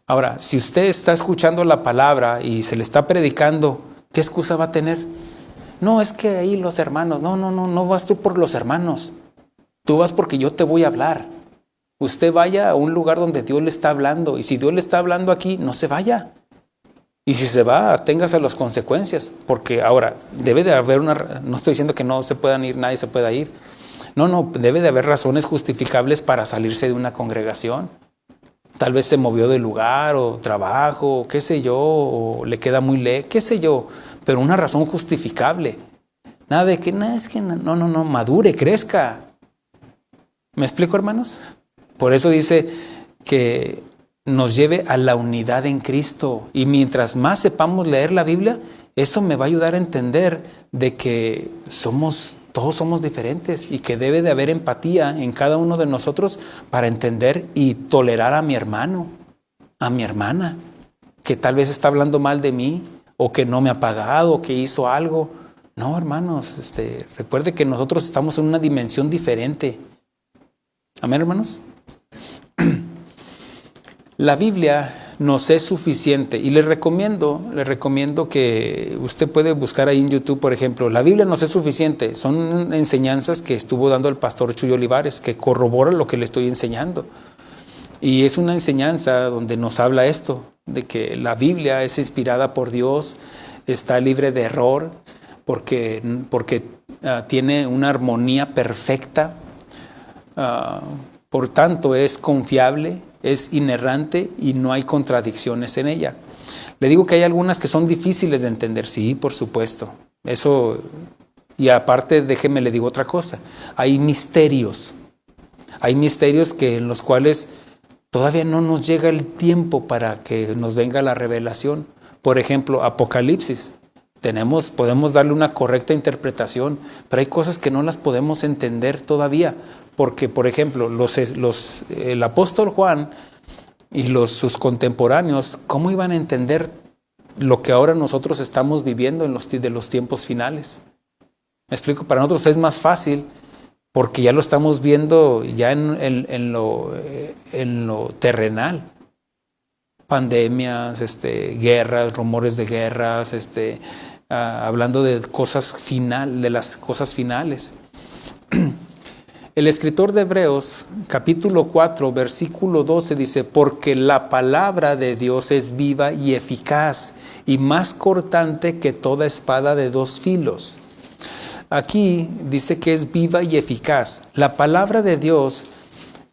Ahora, si usted está escuchando la palabra y se le está predicando, ¿qué excusa va a tener? No, es que ahí los hermanos. No vas tú por los hermanos. Tú vas porque yo te voy a hablar. Usted vaya a un lugar donde Dios le está hablando. Y si Dios le está hablando aquí, no se vaya. Y si se va, aténgase a las consecuencias. Porque ahora, debe de haber no estoy diciendo que no se puedan ir, nadie se pueda ir. No, debe de haber razones justificables para salirse de una congregación. Tal vez se movió de lugar o trabajo, qué sé yo, o le queda muy lejos, qué sé yo. Pero una razón justificable. Nada de que, no, madure, crezca. ¿Me explico, hermanos? Por eso dice que nos lleve a la unidad en Cristo. Y mientras más sepamos leer la Biblia, eso me va a ayudar a entender de que todos somos diferentes y que debe de haber empatía en cada uno de nosotros para entender y tolerar a mi hermano, a mi hermana, que tal vez está hablando mal de mí o que no me ha pagado o que hizo algo. No, hermanos, recuerde que nosotros estamos en una dimensión diferente. Amén, hermanos. La Biblia nos es suficiente y le recomiendo que usted puede buscar ahí en YouTube, por ejemplo, la Biblia nos es suficiente. Son enseñanzas que estuvo dando el pastor Chuy Olivares, que corroboran lo que le estoy enseñando. Y es una enseñanza donde nos habla esto, de que la Biblia es inspirada por Dios, está libre de error, porque tiene una armonía perfecta. Por tanto, es confiable, es inerrante y no hay contradicciones en ella. Le digo que hay algunas que son difíciles de entender, sí, por supuesto. Eso, y aparte, déjeme le digo otra cosa. Hay misterios en los cuales todavía no nos llega el tiempo para que nos venga la revelación. Por ejemplo, Apocalipsis. Podemos darle una correcta interpretación, pero hay cosas que no las podemos entender todavía. Porque, por ejemplo, el apóstol Juan y sus contemporáneos, ¿cómo iban a entender lo que ahora nosotros estamos viviendo de los tiempos finales? ¿Me explico? Para nosotros es más fácil porque ya lo estamos viendo ya en lo terrenal. Pandemias, guerras, rumores de guerras, hablando de las cosas finales. El escritor de Hebreos, capítulo 4, versículo 12, dice, porque la palabra de Dios es viva y eficaz y más cortante que toda espada de dos filos. Aquí dice que es viva y eficaz. La palabra de Dios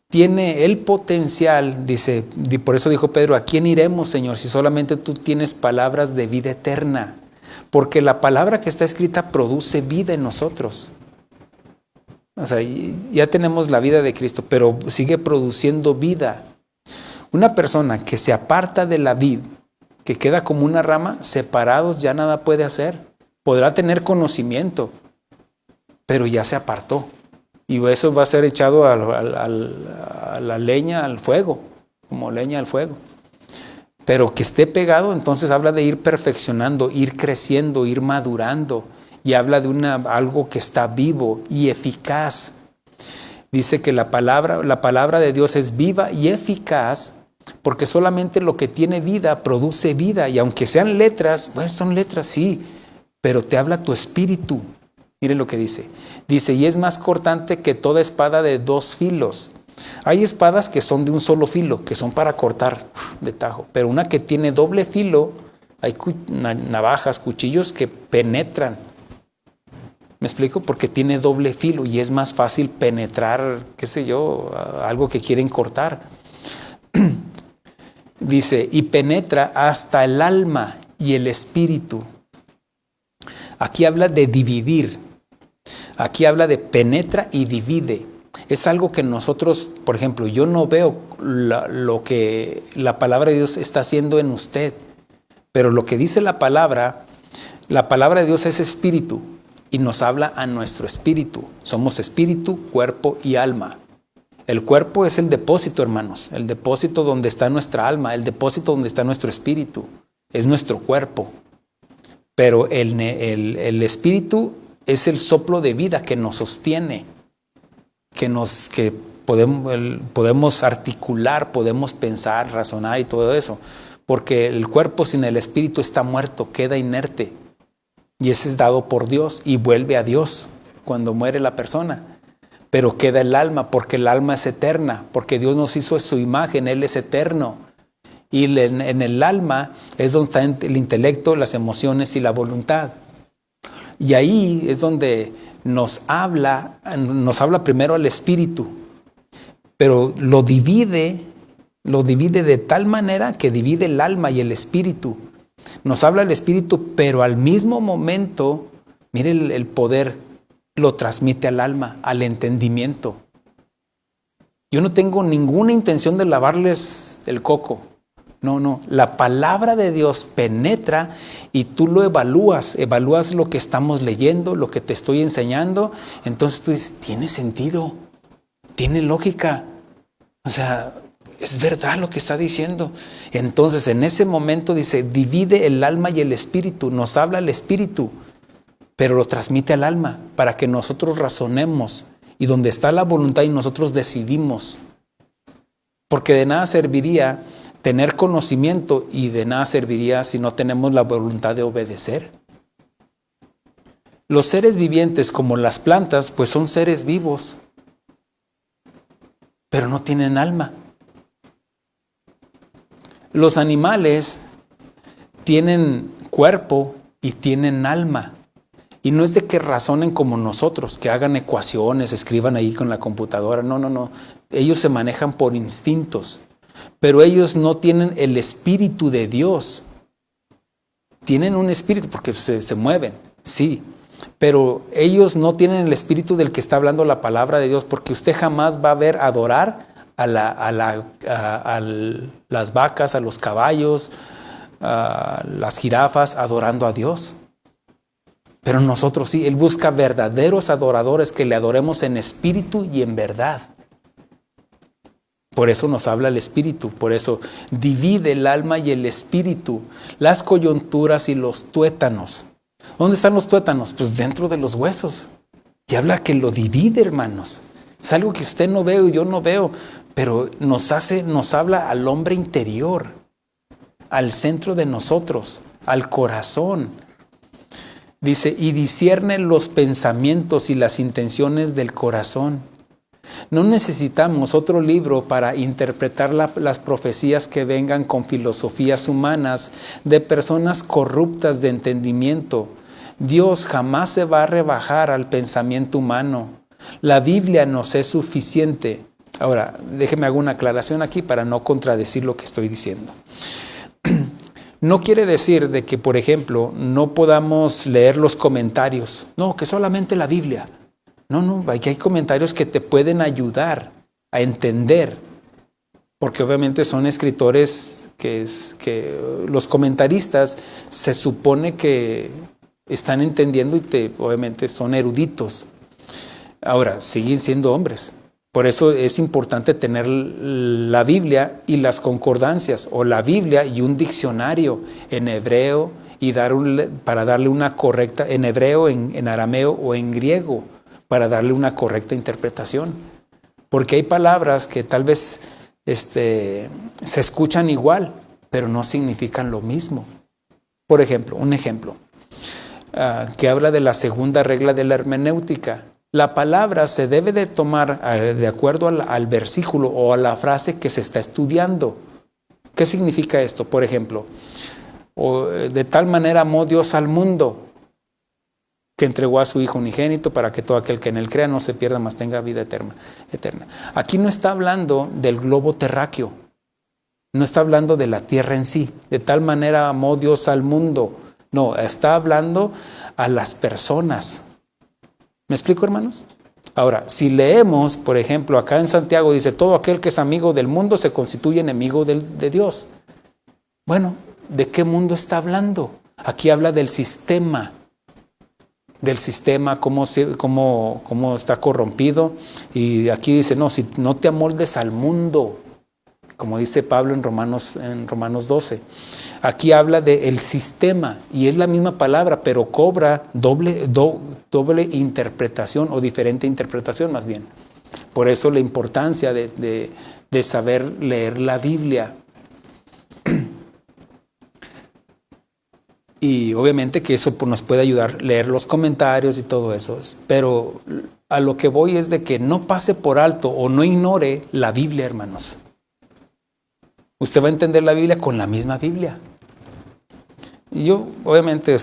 tiene el potencial, dice, y por eso dijo Pedro, ¿a quién iremos, Señor, si solamente tú tienes palabras de vida eterna? Porque la palabra que está escrita produce vida en nosotros. O sea, ya tenemos la vida de Cristo, pero sigue produciendo vida. Una persona que se aparta de la vid, que queda como una rama, separados ya nada puede hacer. Podrá tener conocimiento, pero ya se apartó. Y eso va a ser echado a la leña, al fuego, como leña al fuego. Pero que esté pegado, entonces habla de ir perfeccionando, ir creciendo, ir madurando. Y habla de algo que está vivo y eficaz. Dice que la palabra de Dios es viva y eficaz, porque solamente lo que tiene vida produce vida. Y aunque sean letras, bueno, son letras, sí, pero te habla tu espíritu. Miren lo que dice. Dice, y es más cortante que toda espada de dos filos. Hay espadas que son de un solo filo, que son para cortar de tajo. Pero una que tiene doble filo, hay navajas, cuchillos que penetran. ¿Me explico? Porque tiene doble filo y es más fácil penetrar, qué sé yo, algo que quieren cortar. Dice, y penetra hasta el alma y el espíritu. Aquí habla de dividir. Aquí habla de penetra y divide. Es algo que nosotros, por ejemplo, yo no veo lo que la palabra de Dios está haciendo en usted. Pero lo que dice la palabra de Dios es espíritu. Y nos habla a nuestro espíritu. Somos espíritu, cuerpo y alma. El cuerpo es el depósito, hermanos. El depósito donde está nuestra alma. El depósito donde está nuestro espíritu. Es nuestro cuerpo. Pero el espíritu es el soplo de vida que nos sostiene, que podemos articular, podemos pensar, razonar y todo eso. Porque el cuerpo sin el espíritu está muerto, queda inerte. Y ese es dado por Dios y vuelve a Dios cuando muere la persona. Pero queda el alma, porque el alma es eterna, porque Dios nos hizo a su imagen, Él es eterno. Y en el alma es donde está el intelecto, las emociones y la voluntad. Y ahí es donde nos habla primero el espíritu, pero lo divide de tal manera que divide el alma y el espíritu. Nos habla el espíritu, pero al mismo momento, mire el poder, lo transmite al alma, al entendimiento. Yo no tengo ninguna intención de lavarles el coco. No. La palabra de Dios penetra y tú lo evalúas lo que estamos leyendo, lo que te estoy enseñando. Entonces tú dices, tiene sentido, tiene lógica. O sea, es verdad lo que está diciendo. Entonces en ese momento dice, divide el alma y el espíritu. Nos habla el espíritu, pero lo transmite al alma para que nosotros razonemos. Y donde está la voluntad y nosotros decidimos. Porque de nada serviría tener conocimiento y de nada serviría si no tenemos la voluntad de obedecer. Los seres vivientes como las plantas, pues son seres vivos, pero no tienen alma. Los animales tienen cuerpo y tienen alma. Y no es de que razonen como nosotros, que hagan ecuaciones, escriban ahí con la computadora. No. Ellos se manejan por instintos. Pero ellos no tienen el espíritu de Dios. Tienen un espíritu porque se mueven, sí. Pero ellos no tienen el espíritu del que está hablando la palabra de Dios, porque usted jamás va a ver adorar a las vacas, a los caballos, a las jirafas adorando a Dios. Pero nosotros sí, Él busca verdaderos adoradores que le adoremos en espíritu y en verdad. Por eso nos habla el espíritu, por eso divide el alma y el espíritu, las coyunturas y los tuétanos. ¿Dónde están los tuétanos? Pues dentro de los huesos. Y habla que lo divide, hermanos. Es algo que usted no ve y yo no veo, pero nos habla al hombre interior, al centro de nosotros, al corazón. Dice, y discierne los pensamientos y las intenciones del corazón. No necesitamos otro libro para interpretar las profecías que vengan con filosofías humanas de personas corruptas de entendimiento. Dios jamás se va a rebajar al pensamiento humano. La Biblia nos es suficiente. Ahora, déjeme hacer una aclaración aquí para no contradecir lo que estoy diciendo. No quiere decir de que, por ejemplo, no podamos leer los comentarios. No, que solamente la Biblia. No, aquí hay comentarios que te pueden ayudar a entender, porque obviamente son escritores que los comentaristas se supone que están entendiendo y obviamente son eruditos. Ahora, siguen siendo hombres. Por eso es importante tener la Biblia y las concordancias, o la Biblia y un diccionario en hebreo y para darle una correcta, en hebreo, en arameo o en griego, para darle una correcta interpretación. Porque hay palabras que tal vez se escuchan igual, pero no significan lo mismo. Por ejemplo, un ejemplo que habla de la segunda regla de la hermenéutica. La palabra se debe de tomar de acuerdo al versículo o a la frase que se está estudiando. ¿Qué significa esto? Por ejemplo, de tal manera amó Dios al mundo, que entregó a su Hijo unigénito para que todo aquel que en él crea no se pierda, mas tenga vida eterna. Aquí no está hablando del globo terráqueo, no está hablando de la tierra en sí. De tal manera amó Dios al mundo. No, está hablando a las personas. ¿Me explico, hermanos? Ahora, si leemos, por ejemplo, acá en Santiago dice, todo aquel que es amigo del mundo se constituye enemigo de Dios. Bueno, ¿de qué mundo está hablando? Aquí habla del sistema, cómo está corrompido. Y aquí dice, no, si no te amoldes al mundo como dice Pablo en Romanos 12. Aquí habla del sistema y es la misma palabra, pero cobra doble interpretación o diferente interpretación más bien. Por eso la importancia de saber leer la Biblia. Y obviamente que eso nos puede ayudar a leer los comentarios y todo eso. Pero a lo que voy es de que no pase por alto o no ignore la Biblia, hermanos. Usted va a entender la Biblia con la misma Biblia. Y yo obviamente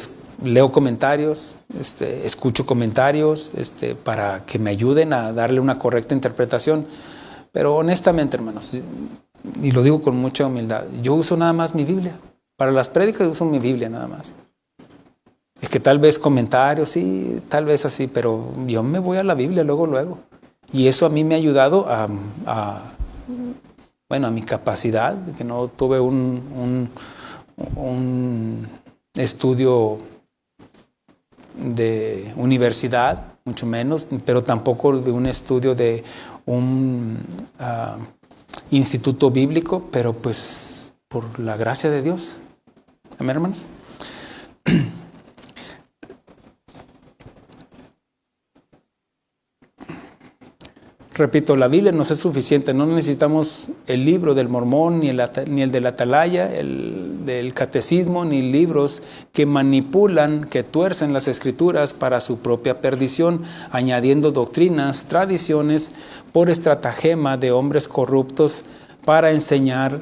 leo comentarios, escucho comentarios para que me ayuden a darle una correcta interpretación. Pero honestamente, hermanos, y lo digo con mucha humildad, yo uso nada más mi Biblia. Para las prédicas uso mi Biblia nada más. Es que tal vez comentarios, sí, tal vez así, pero yo me voy a la Biblia luego. Y eso a mí me ha ayudado a mi capacidad, que no tuve un estudio de universidad, mucho menos, pero tampoco de un estudio de un instituto bíblico, pero pues por la gracia de Dios. Amén, hermanos. Repito, la Biblia nos es suficiente, no necesitamos el libro del Mormón, ni el de la Atalaya, el del Catecismo, ni libros que manipulan, que tuercen las Escrituras para su propia perdición, añadiendo doctrinas, tradiciones, por estratagema de hombres corruptos para enseñar,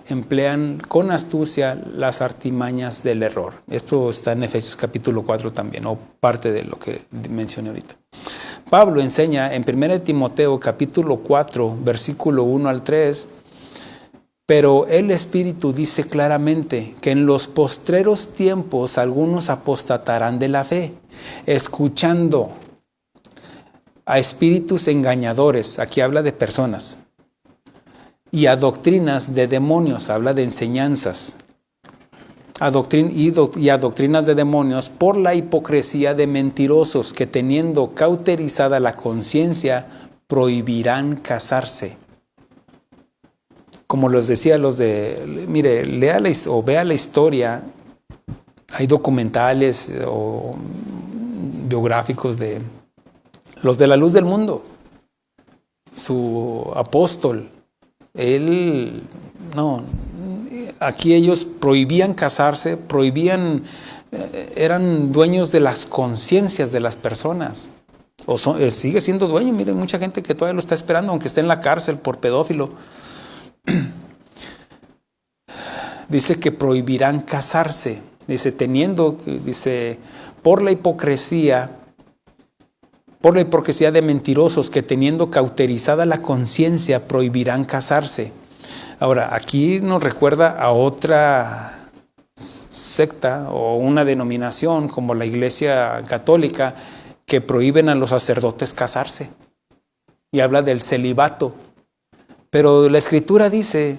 emplean con astucia las artimañas del error. Esto está en Efesios capítulo 4 también, o parte de lo que mencioné ahorita. Pablo enseña en 1 Timoteo capítulo 4, versículo 1 al 3, pero el Espíritu dice claramente que en los postreros tiempos algunos apostatarán de la fe, escuchando a espíritus engañadores, aquí habla de personas, y a doctrinas de demonios, habla de enseñanzas, y a doctrinas de demonios por la hipocresía de mentirosos que teniendo cauterizada la conciencia prohibirán casarse. Como les decía, mire, lea o vea la historia, hay documentales o biográficos de los de la luz del mundo. Su apóstol, aquí ellos prohibían casarse, eran dueños de las conciencias de las personas. Sigue siendo dueño, miren, mucha gente que todavía lo está esperando, aunque esté en la cárcel por pedófilo. Dice que prohibirán casarse, dice, por la hipocresía de mentirosos que teniendo cauterizada la conciencia prohibirán casarse. Ahora, aquí nos recuerda a otra secta o una denominación como la Iglesia Católica que prohíben a los sacerdotes casarse y habla del celibato. Pero la Escritura dice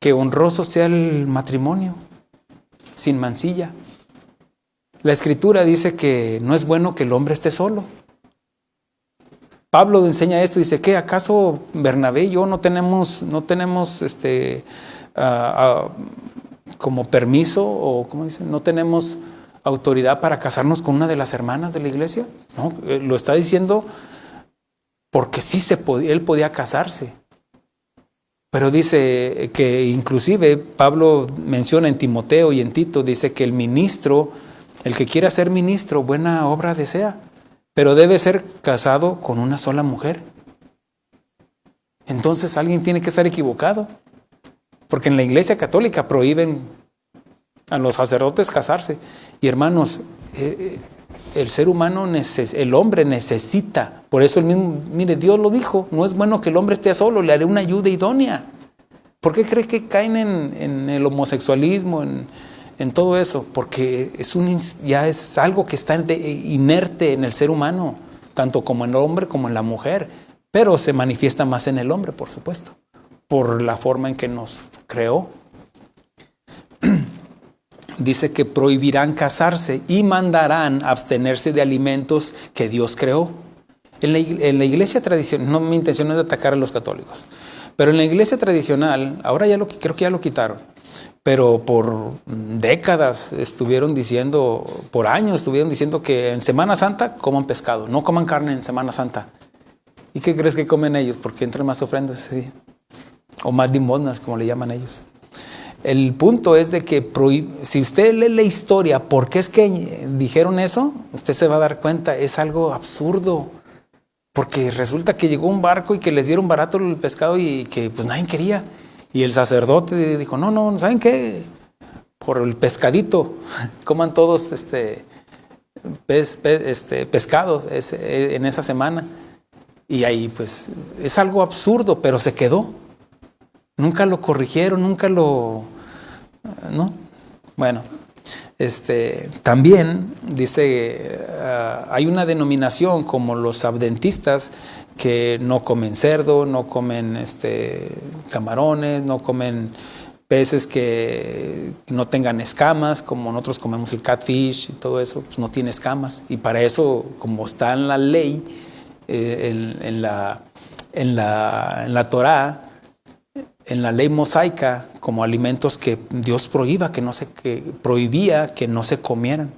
que honroso sea el matrimonio sin mancilla. La Escritura dice que no es bueno que el hombre esté solo. Pablo enseña esto, dice, ¿qué acaso Bernabé y yo no tenemos como permiso o ¿cómo dicen? No tenemos autoridad para casarnos con una de las hermanas de la iglesia? No, lo está diciendo porque sí él podía casarse. Pero dice que inclusive Pablo menciona en Timoteo y en Tito, dice que el ministro, el que quiera ser ministro, buena obra desea. Pero debe ser casado con una sola mujer. Entonces alguien tiene que estar equivocado. Porque en la Iglesia Católica prohíben a los sacerdotes casarse. Y hermanos, el ser humano, el hombre necesita. Por eso mire, Dios lo dijo, no es bueno que el hombre esté solo, le haré una ayuda idónea. ¿Por qué cree que caen en el homosexualismo, en todo eso? Porque ya es algo que está inerte en el ser humano, tanto como en el hombre como en la mujer, pero se manifiesta más en el hombre, por supuesto, por la forma en que nos creó. Dice que prohibirán casarse y mandarán abstenerse de alimentos que Dios creó. En la iglesia tradicional, no, mi intención no es atacar a los católicos, pero en la iglesia tradicional, ahora creo que ya lo quitaron, pero por décadas estuvieron diciendo, por años estuvieron diciendo que en Semana Santa coman pescado, no coman carne en Semana Santa. ¿Y qué crees que comen ellos? Porque entran más ofrendas ese día, o más limosnas, como le llaman ellos. El punto es de que si usted lee la historia, ¿por qué es que dijeron eso? Usted se va a dar cuenta, es algo absurdo. Porque resulta que llegó un barco y que les dieron barato el pescado y que pues nadie quería. Y el sacerdote dijo, no, ¿saben qué? Por el pescadito, coman todos pescados en esa semana. Y ahí pues es algo absurdo, pero se quedó. Nunca lo corrigieron, nunca lo... ¿no? Bueno, también dice, hay una denominación como los adventistas que no comen cerdo, no comen camarones, no comen peces que no tengan escamas, como nosotros comemos el catfish y todo eso, pues no tiene escamas. Y para eso, como está en la ley, en la Torá, en la ley mosaica, como alimentos que Dios prohibía que no se comieran.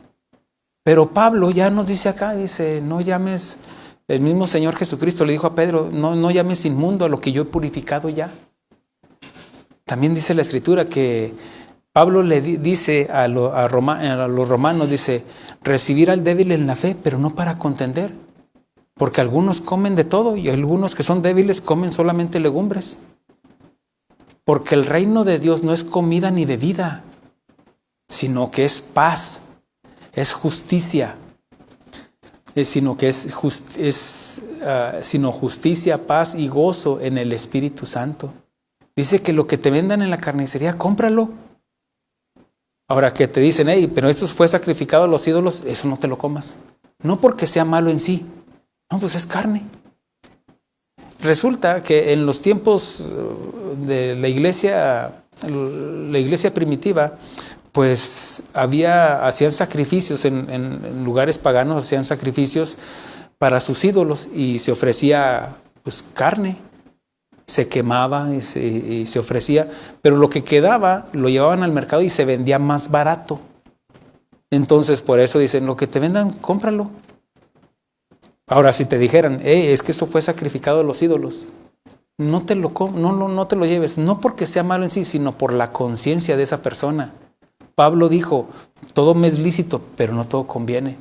Pero Pablo ya nos dice acá, dice, no llames, el mismo Señor Jesucristo le dijo a Pedro, no llames inmundo a lo que yo he purificado ya. También dice la Escritura que Pablo le dice a los romanos, dice, recibir al débil en la fe, pero no para contender. Porque algunos comen de todo y algunos que son débiles comen solamente legumbres. Porque el reino de Dios no es comida ni bebida, sino que es paz, es justicia, sino justicia, paz y gozo en el Espíritu Santo. Dice que lo que te vendan en la carnicería, cómpralo. Ahora que te dicen, hey, pero esto fue sacrificado a los ídolos, eso no te lo comas. No porque sea malo en sí, no, pues es carne. Resulta que en los tiempos de la iglesia primitiva, pues hacían sacrificios en lugares paganos, hacían sacrificios para sus ídolos y se ofrecía pues carne, se quemaba y se ofrecía, pero lo que quedaba lo llevaban al mercado y se vendía más barato. Entonces por eso dicen, lo que te vendan, cómpralo. Ahora, si te dijeran, es que eso fue sacrificado a los ídolos, no te lo lleves, no porque sea malo en sí, sino por la conciencia de esa persona. Pablo dijo, todo me es lícito, pero no todo conviene.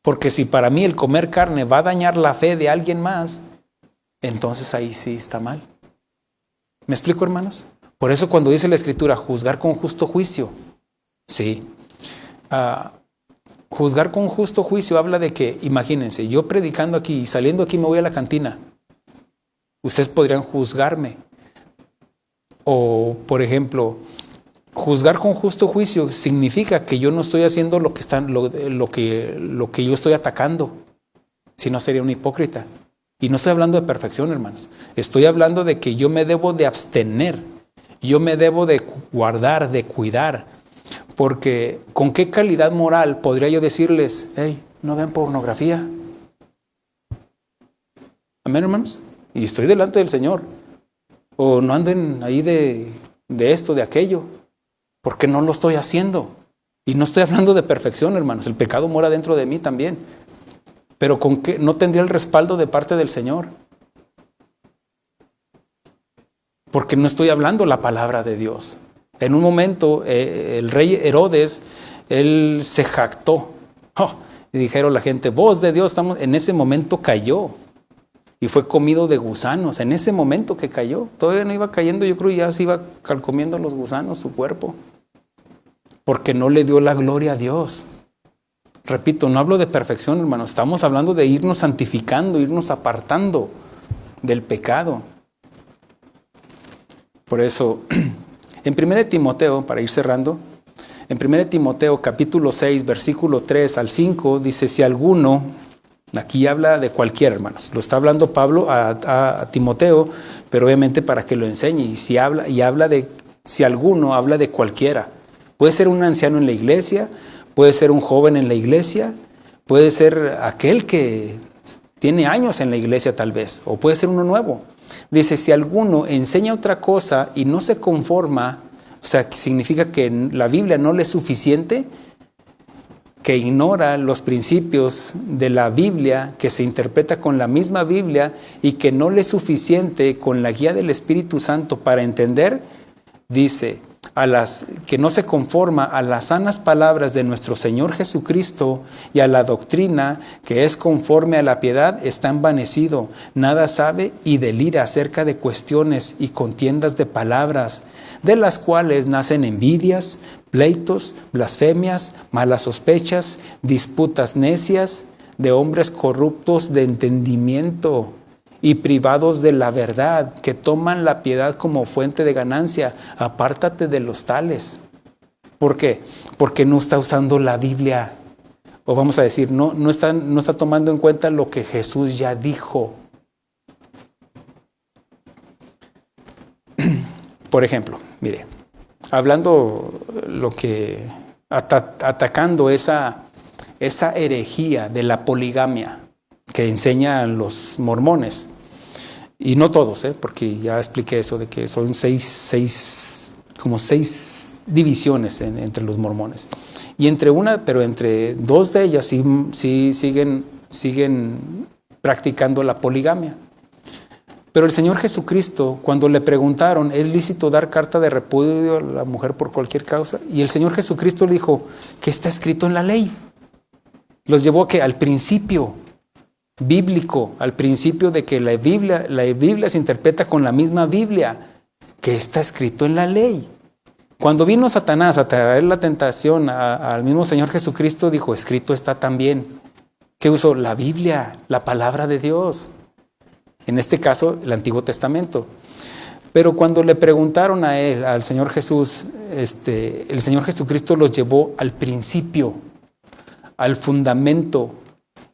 Porque si para mí el comer carne va a dañar la fe de alguien más, entonces ahí sí está mal. ¿Me explico, hermanos? Por eso cuando dice la Escritura, juzgar con justo juicio, sí. Juzgar con justo juicio habla de que, imagínense, yo predicando aquí y saliendo aquí me voy a la cantina. Ustedes podrían juzgarme. O, por ejemplo, juzgar con justo juicio significa que yo no estoy haciendo lo que yo estoy atacando. Si no, sería un hipócrita. Y no estoy hablando de perfección, hermanos. Estoy hablando de que yo me debo de abstener. Yo me debo de guardar, de cuidar. Porque ¿con qué calidad moral podría yo decirles, hey, no vean pornografía? Amén, hermanos. Y estoy delante del Señor. O no anden ahí de esto, de aquello. Porque no lo estoy haciendo. Y no estoy hablando de perfección, hermanos. El pecado mora dentro de mí también. Pero ¿con qué? No tendría el respaldo de parte del Señor. Porque no estoy hablando la palabra de Dios. En un momento, el rey Herodes, él se jactó. Y dijeron la gente, voz de Dios, en ese momento cayó. Y fue comido de gusanos. En ese momento que cayó. Todavía no iba cayendo, yo creo ya se iba calcomiendo los gusanos su cuerpo. Porque no le dio la gloria a Dios. Repito, no hablo de perfección, hermano. Estamos hablando de irnos santificando, irnos apartando del pecado. Por eso, en 1 Timoteo, para ir cerrando, en 1 Timoteo capítulo 6, versículo 3 al 5, dice, si alguno, aquí habla de cualquiera, hermanos, lo está hablando Pablo a Timoteo, pero obviamente para que lo enseñe, y si alguno habla de cualquiera, puede ser un anciano en la iglesia, puede ser un joven en la iglesia, puede ser aquel que tiene años en la iglesia tal vez, o puede ser uno nuevo. Dice, si alguno enseña otra cosa y no se conforma, o sea, significa que la Biblia no le es suficiente, que ignora los principios de la Biblia, que se interpreta con la misma Biblia y que no le es suficiente con la guía del Espíritu Santo para entender, dice, que no se conforma a las sanas palabras de nuestro Señor Jesucristo y a la doctrina que es conforme a la piedad, está envanecido, nada sabe y delira acerca de cuestiones y contiendas de palabras, de las cuales nacen envidias, pleitos, blasfemias, malas sospechas, disputas necias, de hombres corruptos de entendimiento y privados de la verdad, que toman la piedad como fuente de ganancia. Apártate de los tales. ¿Por qué? Porque no está usando la Biblia. O vamos a decir, no está tomando en cuenta lo que Jesús ya dijo. Por ejemplo, mire, hablando atacando esa herejía de la poligamia que enseñan los mormones, y no todos, porque ya expliqué eso de que son seis divisiones entre los mormones, y entre dos de ellas sí siguen practicando la poligamia. Pero el Señor Jesucristo, cuando le preguntaron, ¿es lícito dar carta de repudio a la mujer por cualquier causa? Y el Señor Jesucristo le dijo, ¿qué está escrito en la ley? Los llevó al principio bíblico, al principio de que la Biblia se interpreta con la misma Biblia, que está escrito en la ley. Cuando vino Satanás a traer la tentación al mismo Señor Jesucristo, dijo, escrito está también. ¿Qué usó? La Biblia, la palabra de Dios. En este caso, el Antiguo Testamento. Pero cuando le preguntaron a él, al Señor Jesús, el Señor Jesucristo los llevó al principio, al fundamento,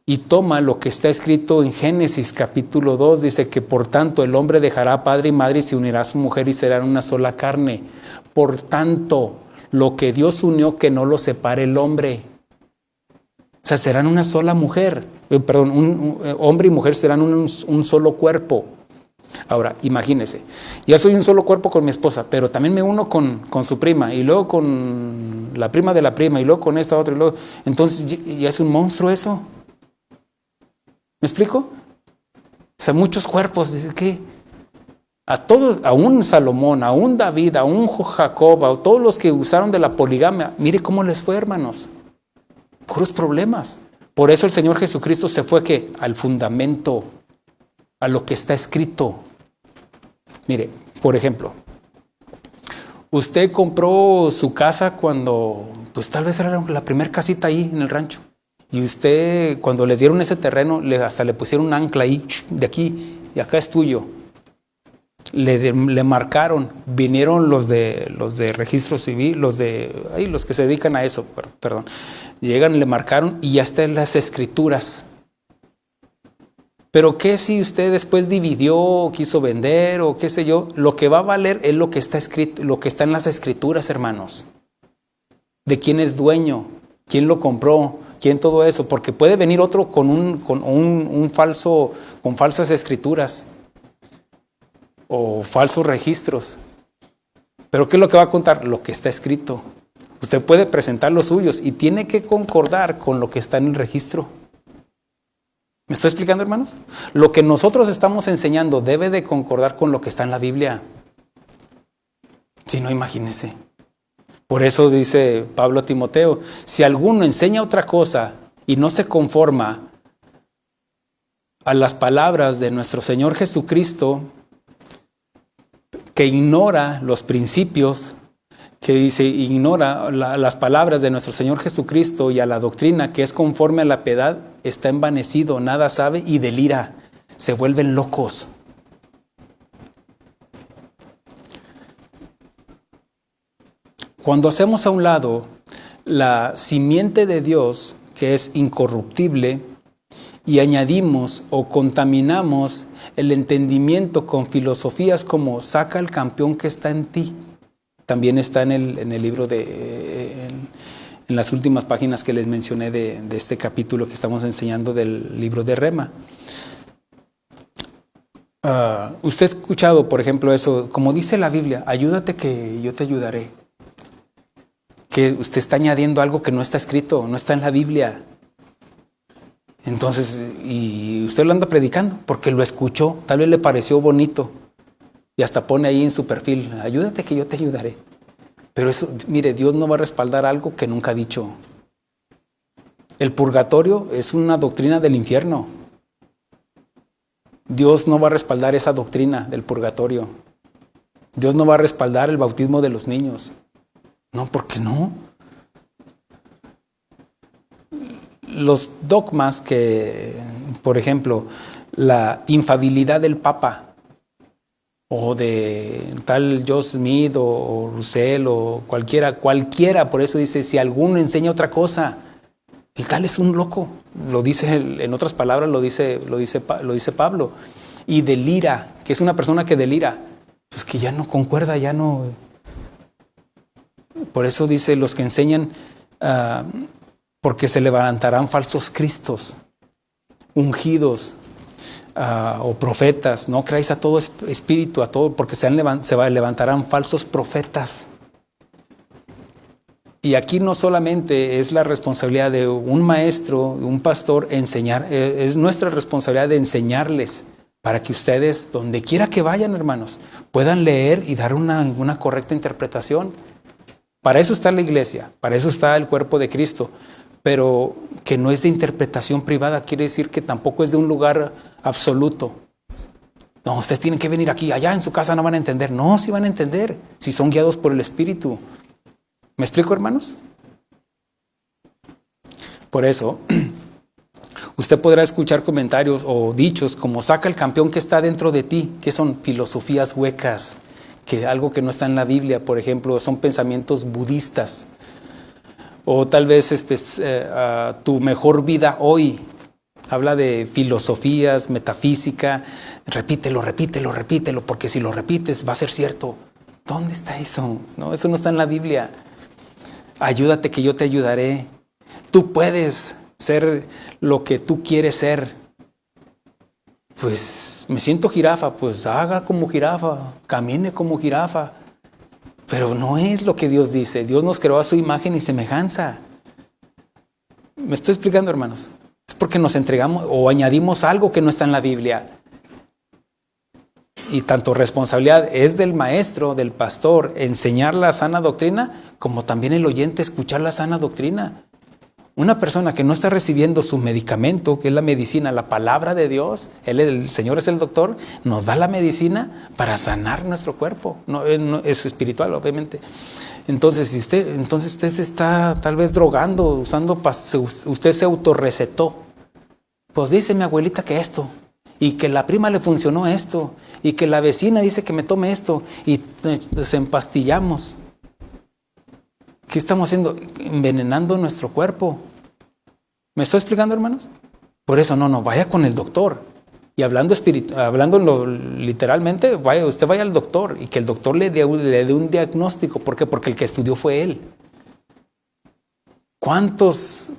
y toma lo que está escrito en Génesis capítulo 2, dice que por tanto el hombre dejará padre y madre y se unirá a su mujer y serán una sola carne. Por tanto, lo que Dios unió, que no lo separe el hombre. O sea, serán una sola mujer, hombre y mujer serán un solo cuerpo. Ahora, imagínese, ya soy un solo cuerpo con mi esposa, pero también me uno con su prima, y luego con la prima de la prima, y luego con esta otra, y luego, entonces ya es un monstruo eso. ¿Me explico? O sea, muchos cuerpos, dice que a todos, a un Salomón, a un David, a un Jacob, a todos los que usaron de la poligamia, mire cómo les fue, hermanos. Puros problemas. Por eso el Señor Jesucristo se fue al fundamento, a lo que está escrito. Mire, por ejemplo, usted compró su casa cuando, pues tal vez era la primera casita ahí en el rancho. Y usted, cuando le dieron ese terreno, hasta le pusieron un ancla ahí, de aquí, y acá es tuyo. Le marcaron, vinieron los de registro civil, los que se dedican a eso, perdón. Llegan, le marcaron y ya están las escrituras. Pero ¿qué si usted después dividió, quiso vender o qué sé yo? Lo que va a valer es lo que está escrito, lo que está en las escrituras, hermanos. De quién es dueño, quién lo compró, quién todo eso, porque puede venir otro con falsas escrituras o falsos registros. Pero ¿qué es lo que va a contar? Lo que está escrito. Usted puede presentar los suyos y tiene que concordar con lo que está en el registro. ¿Me estoy explicando, hermanos? Lo que nosotros estamos enseñando debe de concordar con lo que está en la Biblia. Si no, imagínese. Por eso dice Pablo a Timoteo, si alguno enseña otra cosa y no se conforma a las palabras de nuestro Señor Jesucristo, que ignora los principios, que dice, ignora las palabras de nuestro Señor Jesucristo y a la doctrina que es conforme a la piedad, está envanecido, nada sabe y delira, se vuelven locos. Cuando hacemos a un lado la simiente de Dios, que es incorruptible, y añadimos o contaminamos el entendimiento con filosofías como saca el campeón que está en ti, también está en el libro en las últimas páginas que les mencioné de este capítulo que estamos enseñando del libro de Rema. Usted ha escuchado, por ejemplo, eso, como dice la Biblia, ayúdate que yo te ayudaré. Que usted está añadiendo algo que no está escrito, no está en la Biblia. Entonces, y usted lo anda predicando porque lo escuchó, tal vez le pareció bonito y hasta pone ahí en su perfil, ayúdate que yo te ayudaré. Pero eso, mire, Dios no va a respaldar algo que nunca ha dicho. El purgatorio es una doctrina del infierno. Dios no va a respaldar esa doctrina del purgatorio. Dios no va a respaldar el bautismo de los niños. No, ¿por qué no? Los dogmas que, por ejemplo, la infalibilidad del Papa o de tal Joseph Smith o Russell o cualquiera, por eso dice, si alguno enseña otra cosa, el tal es un loco. Lo dice, en otras palabras, lo dice Pablo. Y delira, que es una persona que delira, pues que ya no concuerda, ya no. Por eso dice, los que enseñan, porque se levantarán falsos cristos, ungidos, o profetas. No creáis a todo espíritu, a todo, porque se levantarán falsos profetas. Y aquí no solamente es la responsabilidad de un maestro, un pastor, enseñar, es nuestra responsabilidad de enseñarles para que ustedes, donde quiera que vayan, hermanos, puedan leer y dar una correcta interpretación. Para eso está la iglesia, para eso está el cuerpo de Cristo, pero que no es de interpretación privada, quiere decir que tampoco es de un lugar absoluto. No, ustedes tienen que venir aquí, allá en su casa no van a entender. No, sí van a entender, si son guiados por el Espíritu. ¿Me explico, hermanos? Por eso, usted podrá escuchar comentarios o dichos como saca el campeón que está dentro de ti, que son filosofías huecas, que algo que no está en la Biblia, por ejemplo, son pensamientos budistas. O tal vez tu mejor vida hoy. Habla de filosofías, metafísica. Repítelo, porque si lo repites va a ser cierto. ¿Dónde está eso? No, eso no está en la Biblia. Ayúdate que yo te ayudaré. Tú puedes ser lo que tú quieres ser. Pues me siento jirafa, pues haga como jirafa, camine como jirafa. Pero no es lo que Dios dice. Dios nos creó a su imagen y semejanza. ¿Me estoy explicando, hermanos? Es porque nos entregamos o añadimos algo que no está en la Biblia. Y tanto responsabilidad es del maestro, del pastor, enseñar la sana doctrina, como también el oyente escuchar la sana doctrina. Una persona que no está recibiendo su medicamento, que es la medicina, la palabra de Dios, el Señor es el doctor, nos da la medicina para sanar nuestro cuerpo. No, es espiritual, obviamente. Entonces, si usted está tal vez drogando, usted se autorrecetó. Pues dice mi abuelita que esto, y que la prima le funcionó esto, y que la vecina dice que me tome esto, y nos empastillamos. ¿Qué estamos haciendo? Envenenando nuestro cuerpo. ¿Me estoy explicando, hermanos? Por eso no, vaya con el doctor. Y hablando literalmente, usted vaya al doctor y que el doctor le dé un diagnóstico. ¿Por qué? Porque el que estudió fue él. ¿Cuántos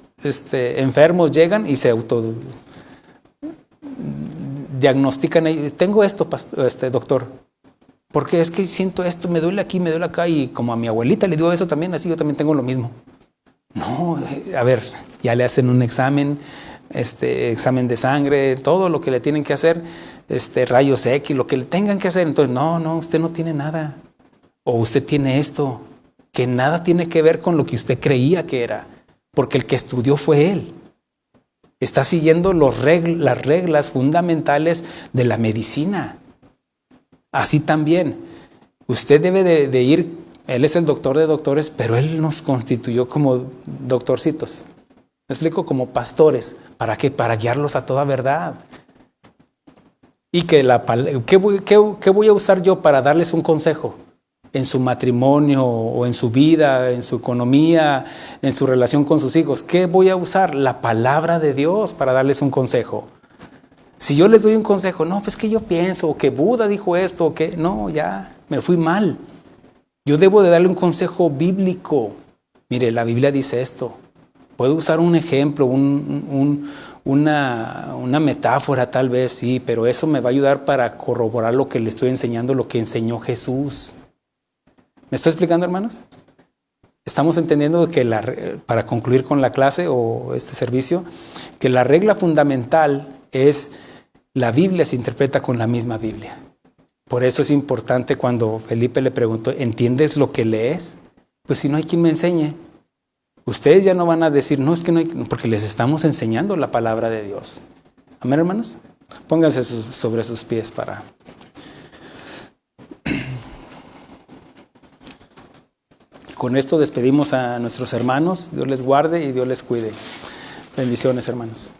enfermos llegan y se autodiagnostican? Tengo esto, doctor. Porque es que siento esto, me duele aquí, me duele acá. Y como a mi abuelita le dio eso también, así yo también tengo lo mismo. No, a ver, ya le hacen un examen, examen de sangre, todo lo que le tienen que hacer, rayos X, lo que le tengan que hacer. Entonces, no, usted no tiene nada. O usted tiene esto, que nada tiene que ver con lo que usted creía que era. Porque el que estudió fue él. Está siguiendo las reglas fundamentales de la medicina. Así también, usted debe de ir, él es el doctor de doctores, pero él nos constituyó como doctorcitos. ¿Me explico? Como pastores. ¿Para qué? Para guiarlos a toda verdad. Y ¿qué voy a usar yo para darles un consejo? En su matrimonio o en su vida, en su economía, en su relación con sus hijos. ¿Qué voy a usar? La palabra de Dios para darles un consejo. Si yo les doy un consejo, no, pues que yo pienso, o que Buda dijo esto, o que no, ya me fui mal. Yo debo de darle un consejo bíblico. Mire, la Biblia dice esto. Puedo usar un ejemplo, una metáfora tal vez, sí, pero eso me va a ayudar para corroborar lo que le estoy enseñando, lo que enseñó Jesús. ¿Me estoy explicando, hermanos? Estamos entendiendo que para concluir con la clase o este servicio, que la regla fundamental es la Biblia se interpreta con la misma Biblia. Por eso es importante cuando Felipe le preguntó, ¿entiendes lo que lees? Pues si no hay quien me enseñe. Ustedes ya no van a decir, no, es que no hay, porque les estamos enseñando la palabra de Dios. Amén, hermanos. Pónganse sobre sus pies para... Con esto despedimos a nuestros hermanos. Dios les guarde y Dios les cuide. Bendiciones, hermanos.